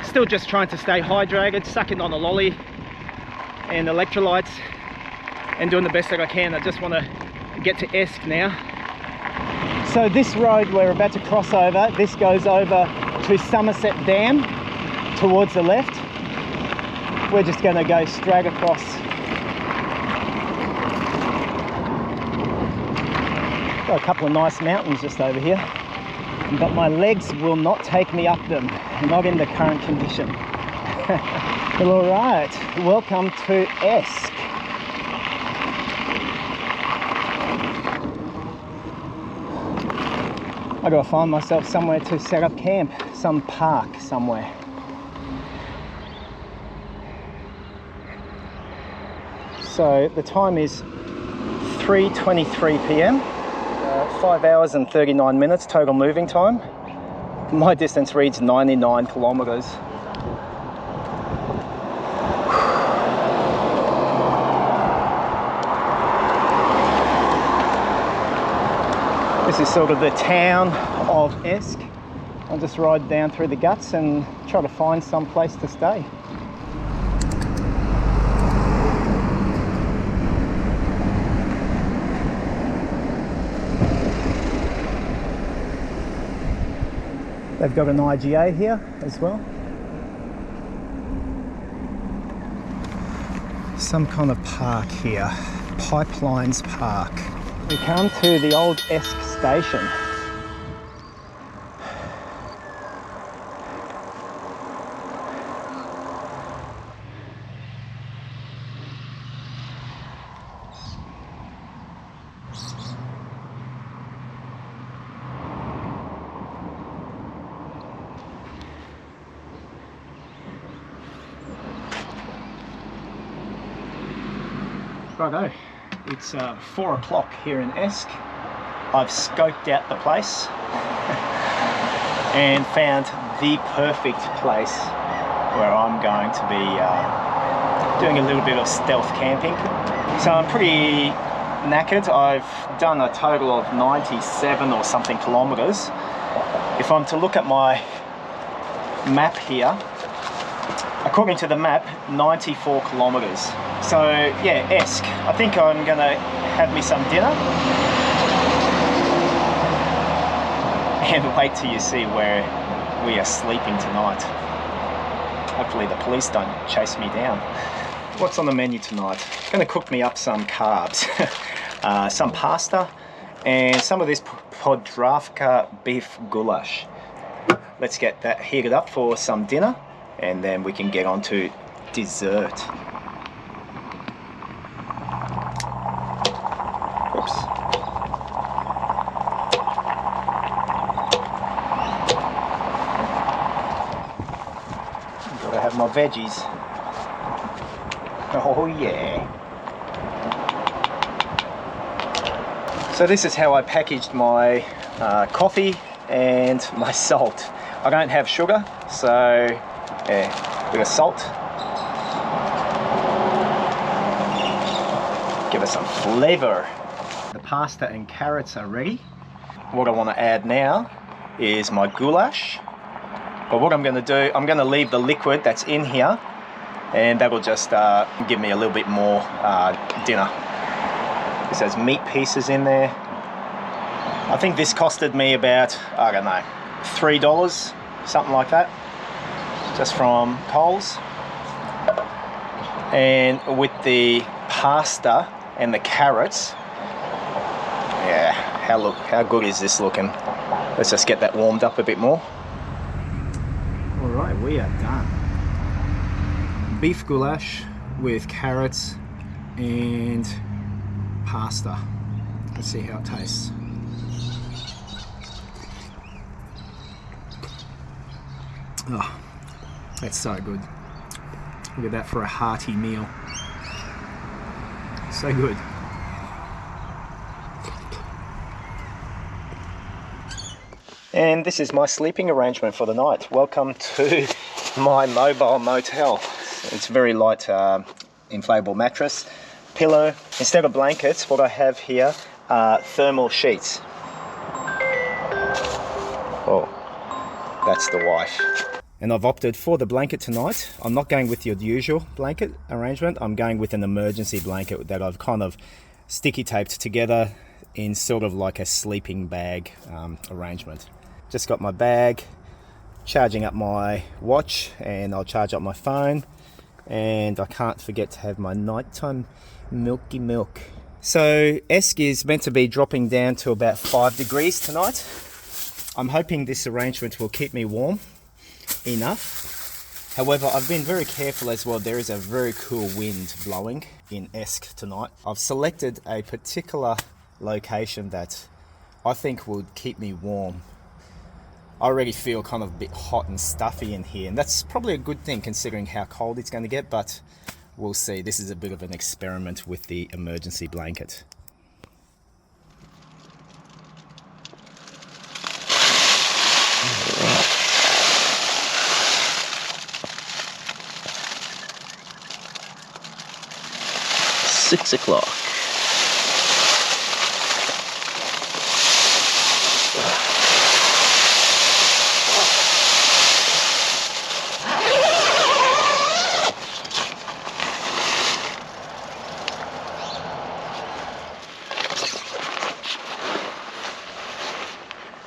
still just trying to stay hydrated, sucking on a lolly and electrolytes, and doing the best that I can. I just want to get to Esk now. So this road we're about to cross over, this goes over to Somerset Dam towards the left. We're just going to go straight across. Got a couple of nice mountains just over here, but my legs will not take me up them, not in the current condition. Well, all right, welcome to Esk. I gotta find myself somewhere to set up camp, some park somewhere. So the time is 3:23 p.m. 5 hours and 39 minutes total moving time. My distance reads 99 kilometers. This is sort of the town of Esk. I'll just ride down through the guts and try to find some place to stay. They've got an IGA here as well. Some kind of park here, Pipelines Park. We come to the old Esk station. Righto, it's 4 o'clock here in Esk. I've scoped out the place and found the perfect place where I'm going to be doing a little bit of stealth camping. So I'm pretty knackered. I've done a total of 97 or something kilometers. If I'm to look at my map here, according to the map, 94 kilometers. So yeah, Esk. I think I'm gonna have me some dinner and wait till you see where we are sleeping tonight. Hopefully the police don't chase me down. What's on the menu tonight? I'm gonna cook me up some carbs. Some pasta and some of this Podravka beef goulash. Let's get that heated up for some dinner, and then we can get on to dessert. Oops. Gotta have my veggies. Oh yeah. So this is how I packaged my coffee and my salt. I don't have sugar, so yeah, a bit of salt. Give it some flavor. The pasta and carrots are ready. What I want to add now is my goulash. But what I'm going to do, I'm going to leave the liquid that's in here, and that will just give me a little bit more dinner. This has meat pieces in there. I think this costed me about, I don't know, $3, something like that, just from Coles. And with the pasta and the carrots, yeah, how good is this looking? Let's just get that warmed up a bit more. All right, we are done. Beef goulash with carrots and pasta. Let's see how it tastes. Oh, that's so good. Look at that for a hearty meal. So good. And this is my sleeping arrangement for the night. Welcome to my mobile motel. It's a very light inflatable mattress, pillow. Instead of blankets, what I have here are thermal sheets. Oh, that's the wife. And I've opted for the blanket tonight. I'm not going with your usual blanket arrangement. I'm going with an emergency blanket that I've kind of sticky taped together in sort of like a sleeping bag arrangement. Just got my bag, charging up my watch, and I'll charge up my phone. And I can't forget to have my nighttime milky milk. So Esk is meant to be dropping down to about 5 degrees tonight. I'm hoping this arrangement will keep me warm enough. However, I've been very careful as well. There is a very cool wind blowing in Esk tonight. I've selected a particular location that I think will keep me warm. I already feel kind of a bit hot and stuffy in here, and that's probably a good thing considering how cold it's going to get, but we'll see. This is a bit of an experiment with the emergency blanket. Right. 6 o'clock.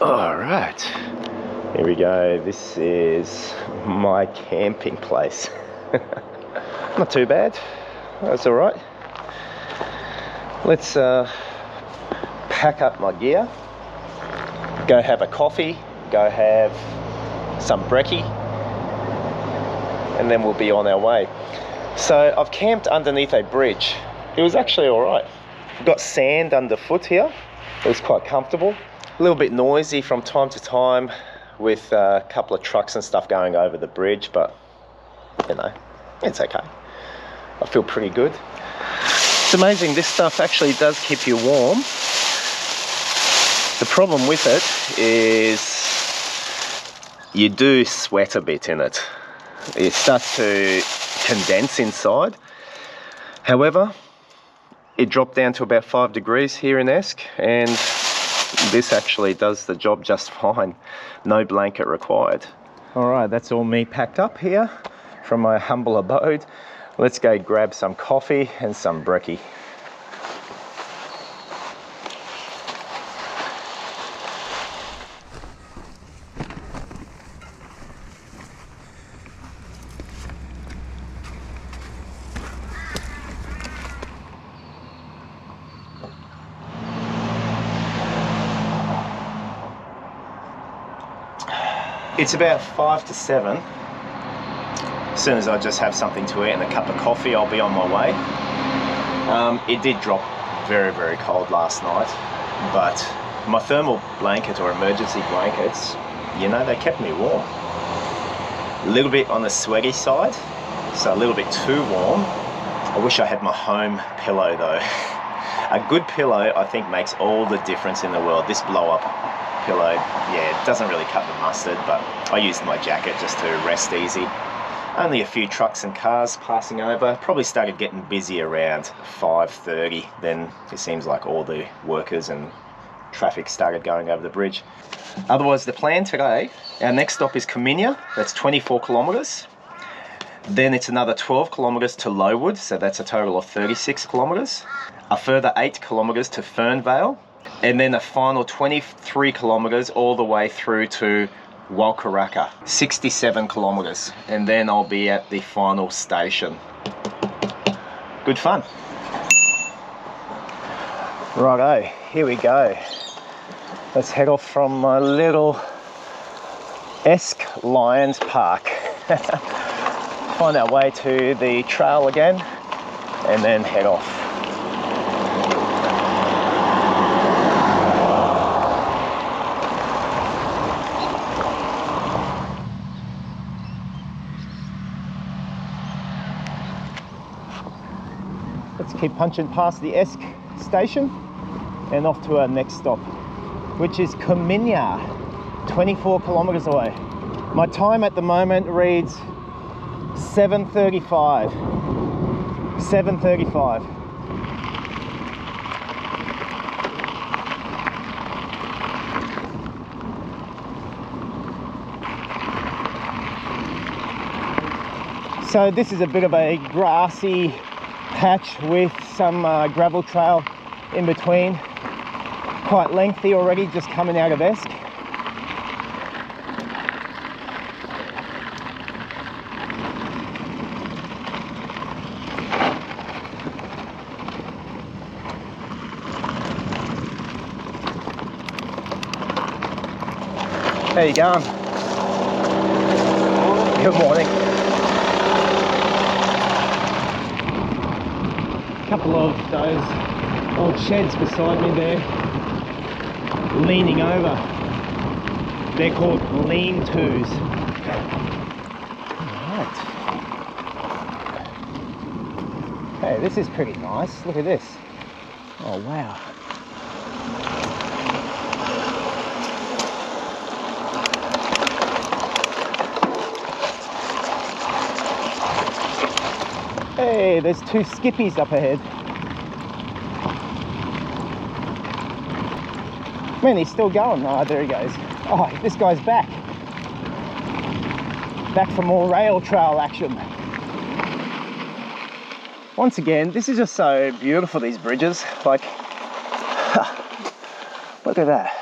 Alright, here we go. This is my camping place. Not too bad, that's alright. Let's pack up my gear, go have a coffee, go have some brekkie, and then we'll be on our way. So I've camped underneath a bridge. It was actually alright. Got sand underfoot here, it was quite comfortable. A little bit noisy from time to time with a couple of trucks and stuff going over the bridge, but you know, it's okay. I feel pretty good. It's amazing, this stuff actually does keep you warm. The problem with it is you do sweat a bit in it. It starts to condense inside. However, it dropped down to about 5 degrees here in Esk, and this actually does the job just fine. No blanket required. Alright, that's all me packed up here from my humble abode. Let's go grab some coffee and some brekkie. It's about 5 to 7. As soon as I just have something to eat and a cup of coffee, I'll be on my way. It did drop very, very cold last night, but my thermal blanket or emergency blankets, you know, they kept me warm. A little bit on the sweaty side, so a little bit too warm. I wish I had my home pillow though. A good pillow, I think, makes all the difference in the world. This blow-up pillow, yeah, it doesn't really cut the mustard, but I used my jacket just to rest easy. Only a few trucks and cars passing over. Probably started getting busy around 5:30. Then it seems like all the workers and traffic started going over the bridge. Otherwise, the plan today, our next stop is Coominya. That's 24 kilometres. Then it's another 12 kilometres to Lowood, so that's a total of 36 kilometres. A further 8 kilometres to Fernvale, and then a final 23 kilometres all the way through to Wulkuraka, 67 kilometres, and then I'll be at the final station. Good fun. Righto, here we go. Let's head off from my little Esk Lions Park. Find our way to the trail again and then head off. keep punching past the Esk station and off to our next stop, which is Coominya, 24 kilometers away. My time at the moment reads 7:35. 7:35. So this is a bit of a grassy patch with some gravel trail in between. Quite lengthy already, just coming out of Esk. How you going? Good morning. Couple of those old sheds beside me there, leaning over. They're called lean-tos. Right. Hey, this is pretty nice. Look at this. Oh wow. Hey, there's two skippies up ahead. Man, he's still going. Oh, there he goes. Oh, this guy's back. Back for more rail trail action. Once again, this is just so beautiful, these bridges. Like, look at that.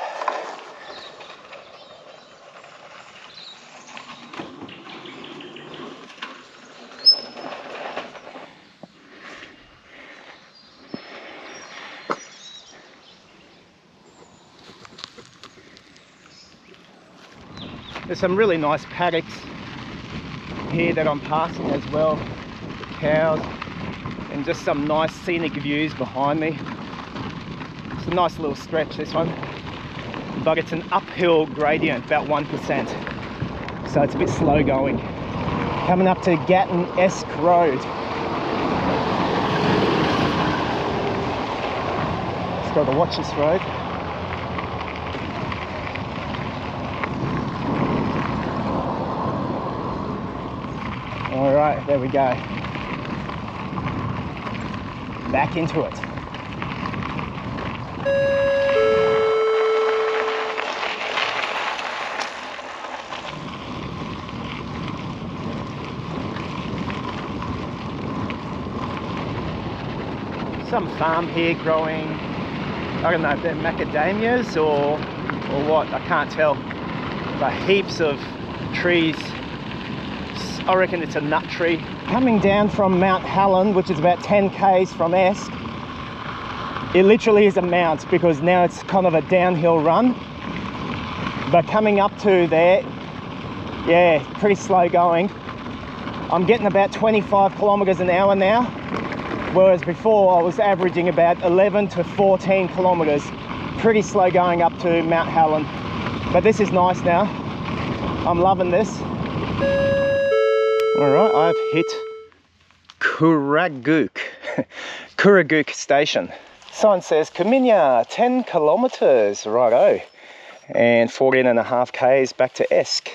There's some really nice paddocks here that I'm passing as well, the cows, and just some nice scenic views behind me. It's a nice little stretch, this one, but it's an uphill gradient, about 1%, so it's a bit slow going. Coming up to Gatton Esk Road. Just got to watch this road. All right, there we go. Back into it. Some farm here growing, I don't know if they're macadamias or what, I can't tell. But heaps of trees. I reckon it's a nut tree. Coming down from Mount Harlin, which is about 10 k's from Esk, it literally is a mount because now it's kind of a downhill run. But coming up to there, yeah, pretty slow going. I'm getting about 25 kilometers an hour now, whereas before I was averaging about 11 to 14 kilometers. Pretty slow going up to Mount Harlin. But this is nice now. I'm loving this. All right, I've hit Kuragook station. Sign says Coominya, 10 kilometers, righto, and 14.5 k's back to Esk.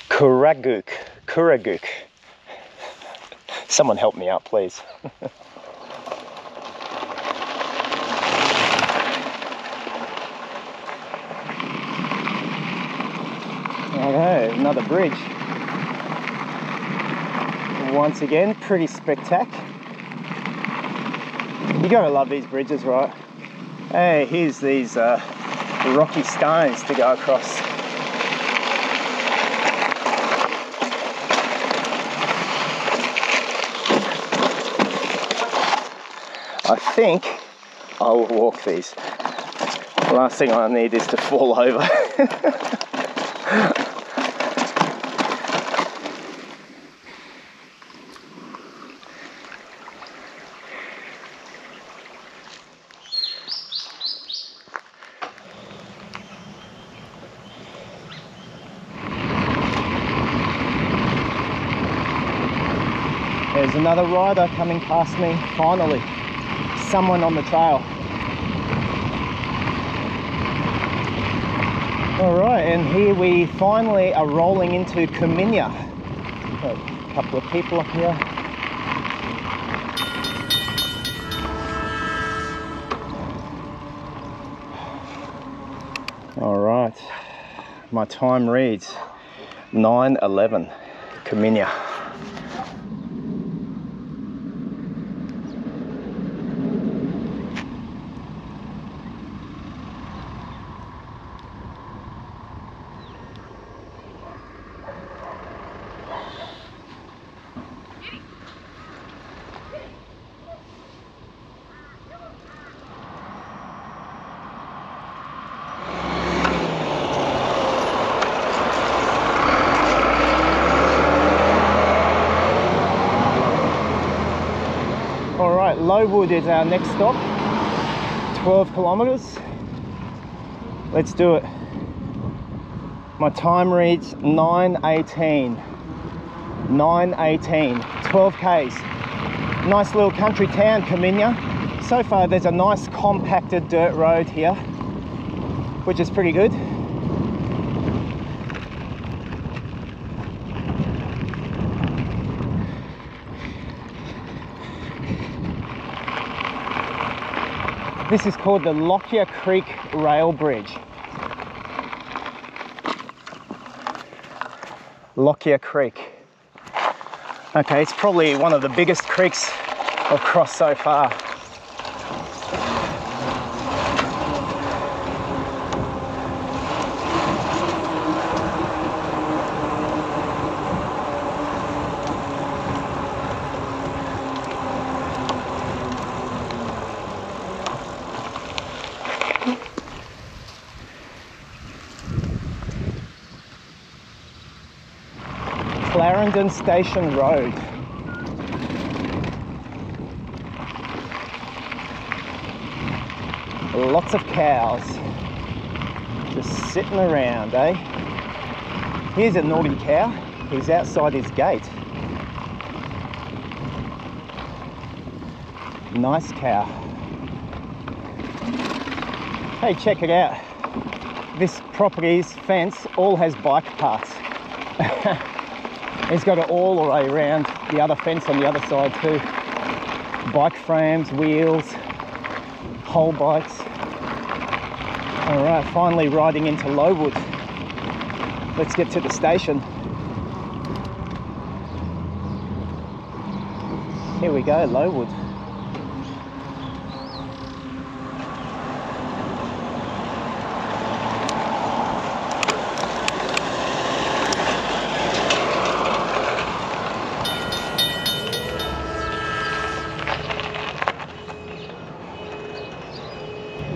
Kuragook. Someone help me out, please. Okay, another bridge. Once again, pretty spectacular. You gotta love these bridges, right? Hey, here's these rocky stones to go across. I think I will walk these. The last thing I need is to fall over. There's There's another rider coming past me, finally. Someone on the trail. Alright, and here we finally are rolling into Coominya. A couple of people up here. Alright, my time reads 9:11, Coominya. Alright, Lowood is our next stop, 12 kilometres. Let's do it. My time reads 9:18. 9:18, 12 k's. Nice little country town, Coominya. So far there's a nice compacted dirt road here, which is pretty good. This is called the Lockyer Creek Rail Bridge. Lockyer Creek. Okay, it's probably one of the biggest creeks I've crossed so far. Clarendon Station Road. Lots of cows just sitting around, eh? Here's a naughty cow. He's outside his gate. Nice cow. Hey, check it out. This property's fence all has bike parts. He's got it all the way around the other fence on the other side too. Bike frames, wheels, whole bikes. All right, finally riding into Lowood. Let's get to the station. Here we go, Lowood.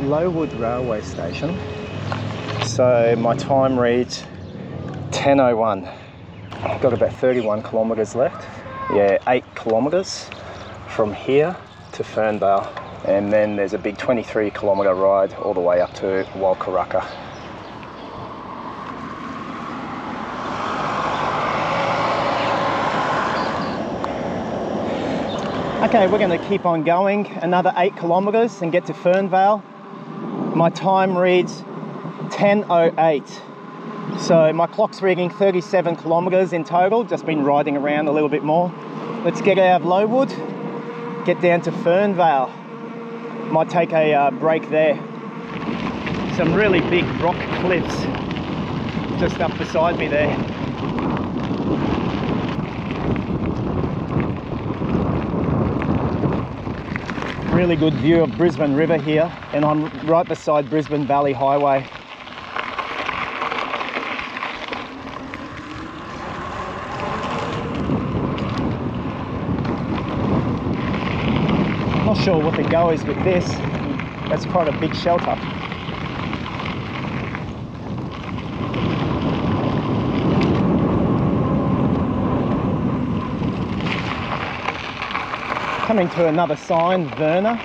Lowood railway station. So my time reads 10:01. I've got about 31 kilometres left. Yeah, 8 kilometres from here to Fernvale, and then there's a big 23 kilometre ride all the way up to Wulkuraka. Okay, we're going to keep on going another 8 kilometres and get to Fernvale. My time reads 10:08. So my clock's reading 37 kilometres in total, just been riding around a little bit more. Let's get out of Lowood, get down to Fernvale. Might take a break there. Some really big rock cliffs just up beside me there. Really good view of Brisbane River here, and I'm right beside Brisbane Valley Highway. Not sure what the go is with this. That's quite a big shelter. Coming to another sign, Verna.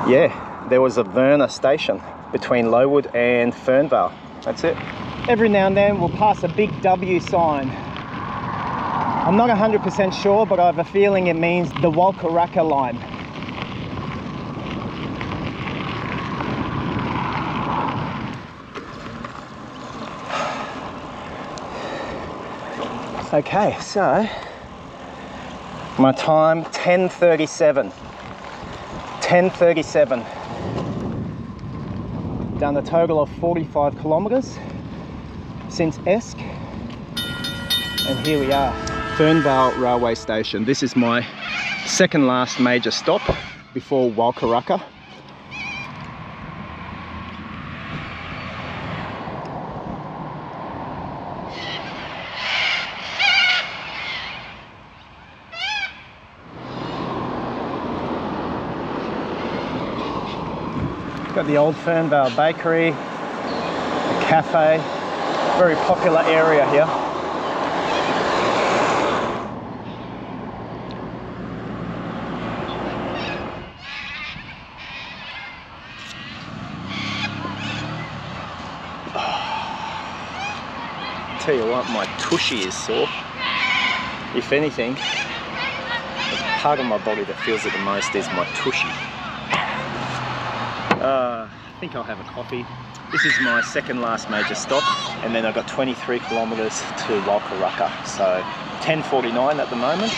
Yeah, there was a Verna station between Lowood and Fernvale. That's it. Every now and then we'll pass a big W sign. I'm not 100% sure, but I have a feeling it means the Wulkuraka line. Okay, so my time 10:37. 10:37. Done a total of 45 kilometres since Esk, and here we are, Fernvale railway station. This is my second last major stop before Wulkuraka. Got the old Fernvale bakery, a cafe, very popular area here. Tell you what, my tushy is sore. If anything, the part of my body that feels it the most is my tushy. I think I'll have a coffee. This is my second last major stop, and then I've got 23 kilometres to Wulkuraka. So 10:49 at the moment,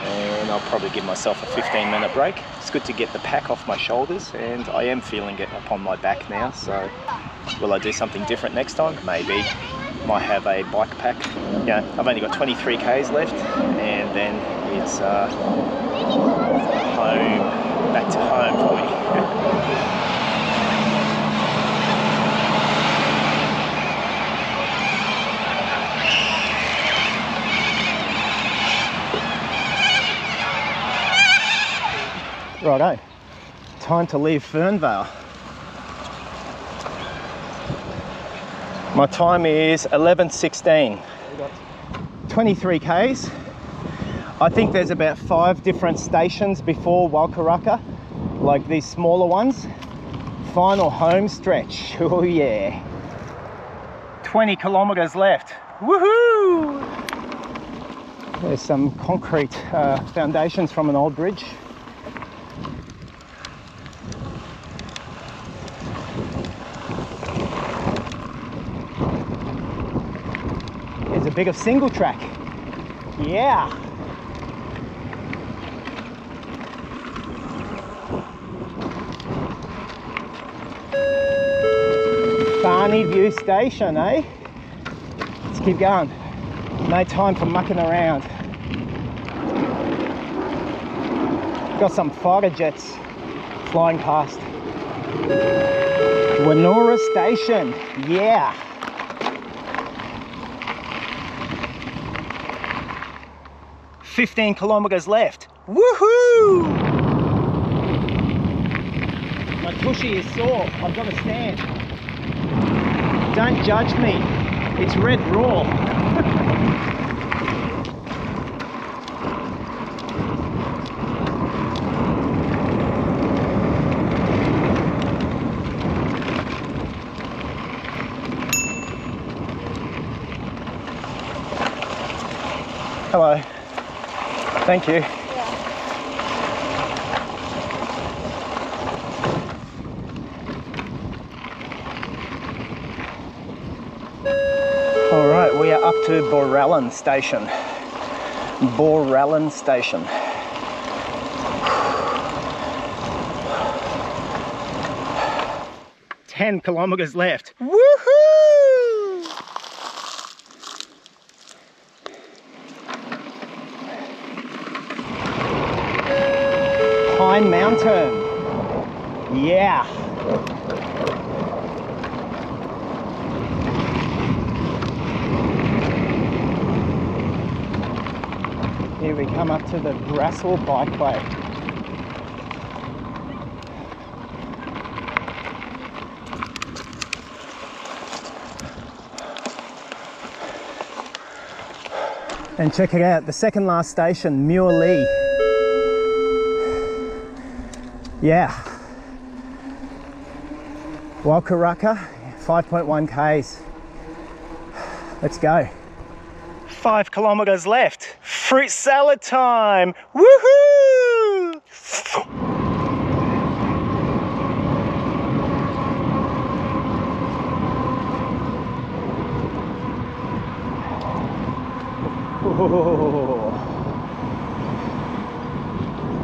and I'll probably give myself a 15-minute break. It's good to get the pack off my shoulders, and I am feeling it upon my back now. So will I do something different next time? Maybe. Might have a bike pack. Yeah, I've only got 23 k's left, and then it's home, back to home for me. Righto, time to leave Fernvale. My time is 11:16. 23 k's. I think there's about 5 different stations before Wulkuraka, like these smaller ones. Final home stretch. Oh yeah. 20 kilometres left. Woohoo! There's some concrete foundations from an old bridge. There's a bit of single track. Yeah. Barney View Station, eh? Let's keep going. No time for mucking around. Got some fighter jets flying past. Wenora Station, yeah. "15 kilometres left. Woohoo! My tushy is sore. I've got to stand. Don't judge me. It's red raw. Hello. Thank you. All right, we are up to Yarraman Station. Yarraman Station. "10 kilometres left. Woohoo! Pine Mountain. Yeah. Here we come up to the Brassel Bikeway. And check it out, the second last station, Muirlee. Yeah. Wulkuraka, 5.1 k's. Let's go. 5 kilometers left. Fruit salad time. Woohoo!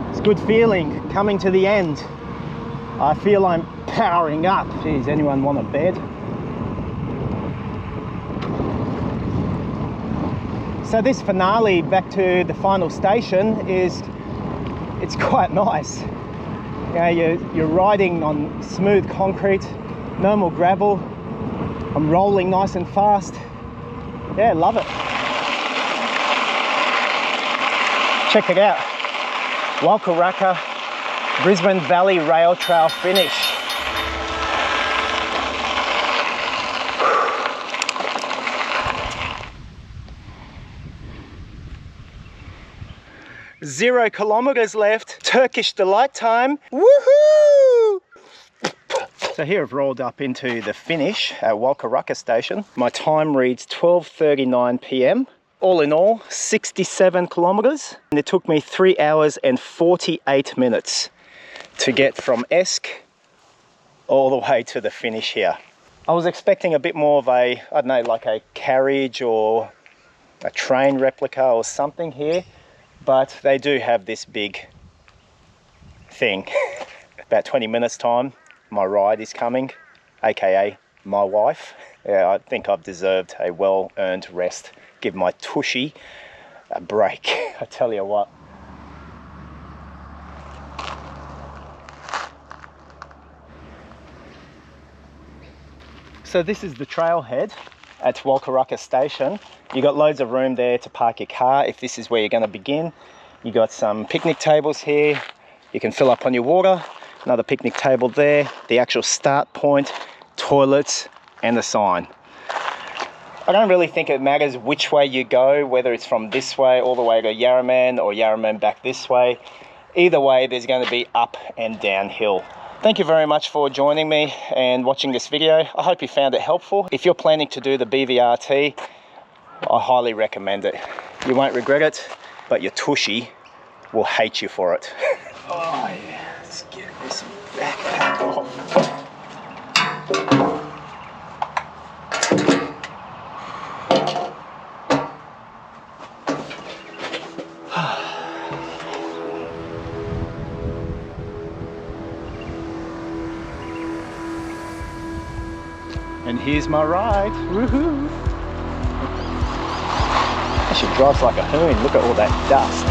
It's a good feeling coming to the end. I feel I'm powering up. Geez, anyone want a bed? So this finale back to the final station it's quite nice. You know, you're riding on smooth concrete, no more gravel. I'm rolling nice and fast. Yeah, love it. Check it out. Wulkuraka Brisbane Valley Rail Trail finish. Zero kilometers left. Turkish delight time. Woohoo! So here I've rolled up into the finish at Wulkuraka station. My time reads 12:39 p.m. All in all, 67 kilometers. And it took me 3 hours and 48 minutes to get from Esk all the way to the finish here. I was expecting a bit more of a, I don't know, like a carriage or a train replica or something here. But they do have this big thing. About 20 minutes time, my ride is coming, aka my wife. Yeah, I think I've deserved a well-earned rest. Give my tushy a break, I tell you what. So this is the trailhead at Wulkuraka station. You got loads of room there to park your car if this is where you're going to begin. You got some picnic tables here. You can fill up on your water. Another picnic table there. The actual start point, toilets, and the sign. I don't really think it matters which way you go, whether it's from this way all the way to Yarraman or Yarraman back this way. Either way, there's going to be up and downhill. Thank you very much for joining me and watching this video. I hope you found it helpful. If you're planning to do the BVRT, I highly recommend it. You won't regret it, but your tushy will hate you for it. Oh yeah, let's get this back off. And here's my ride. Woohoo! She drives like a hoon. Look at all that dust.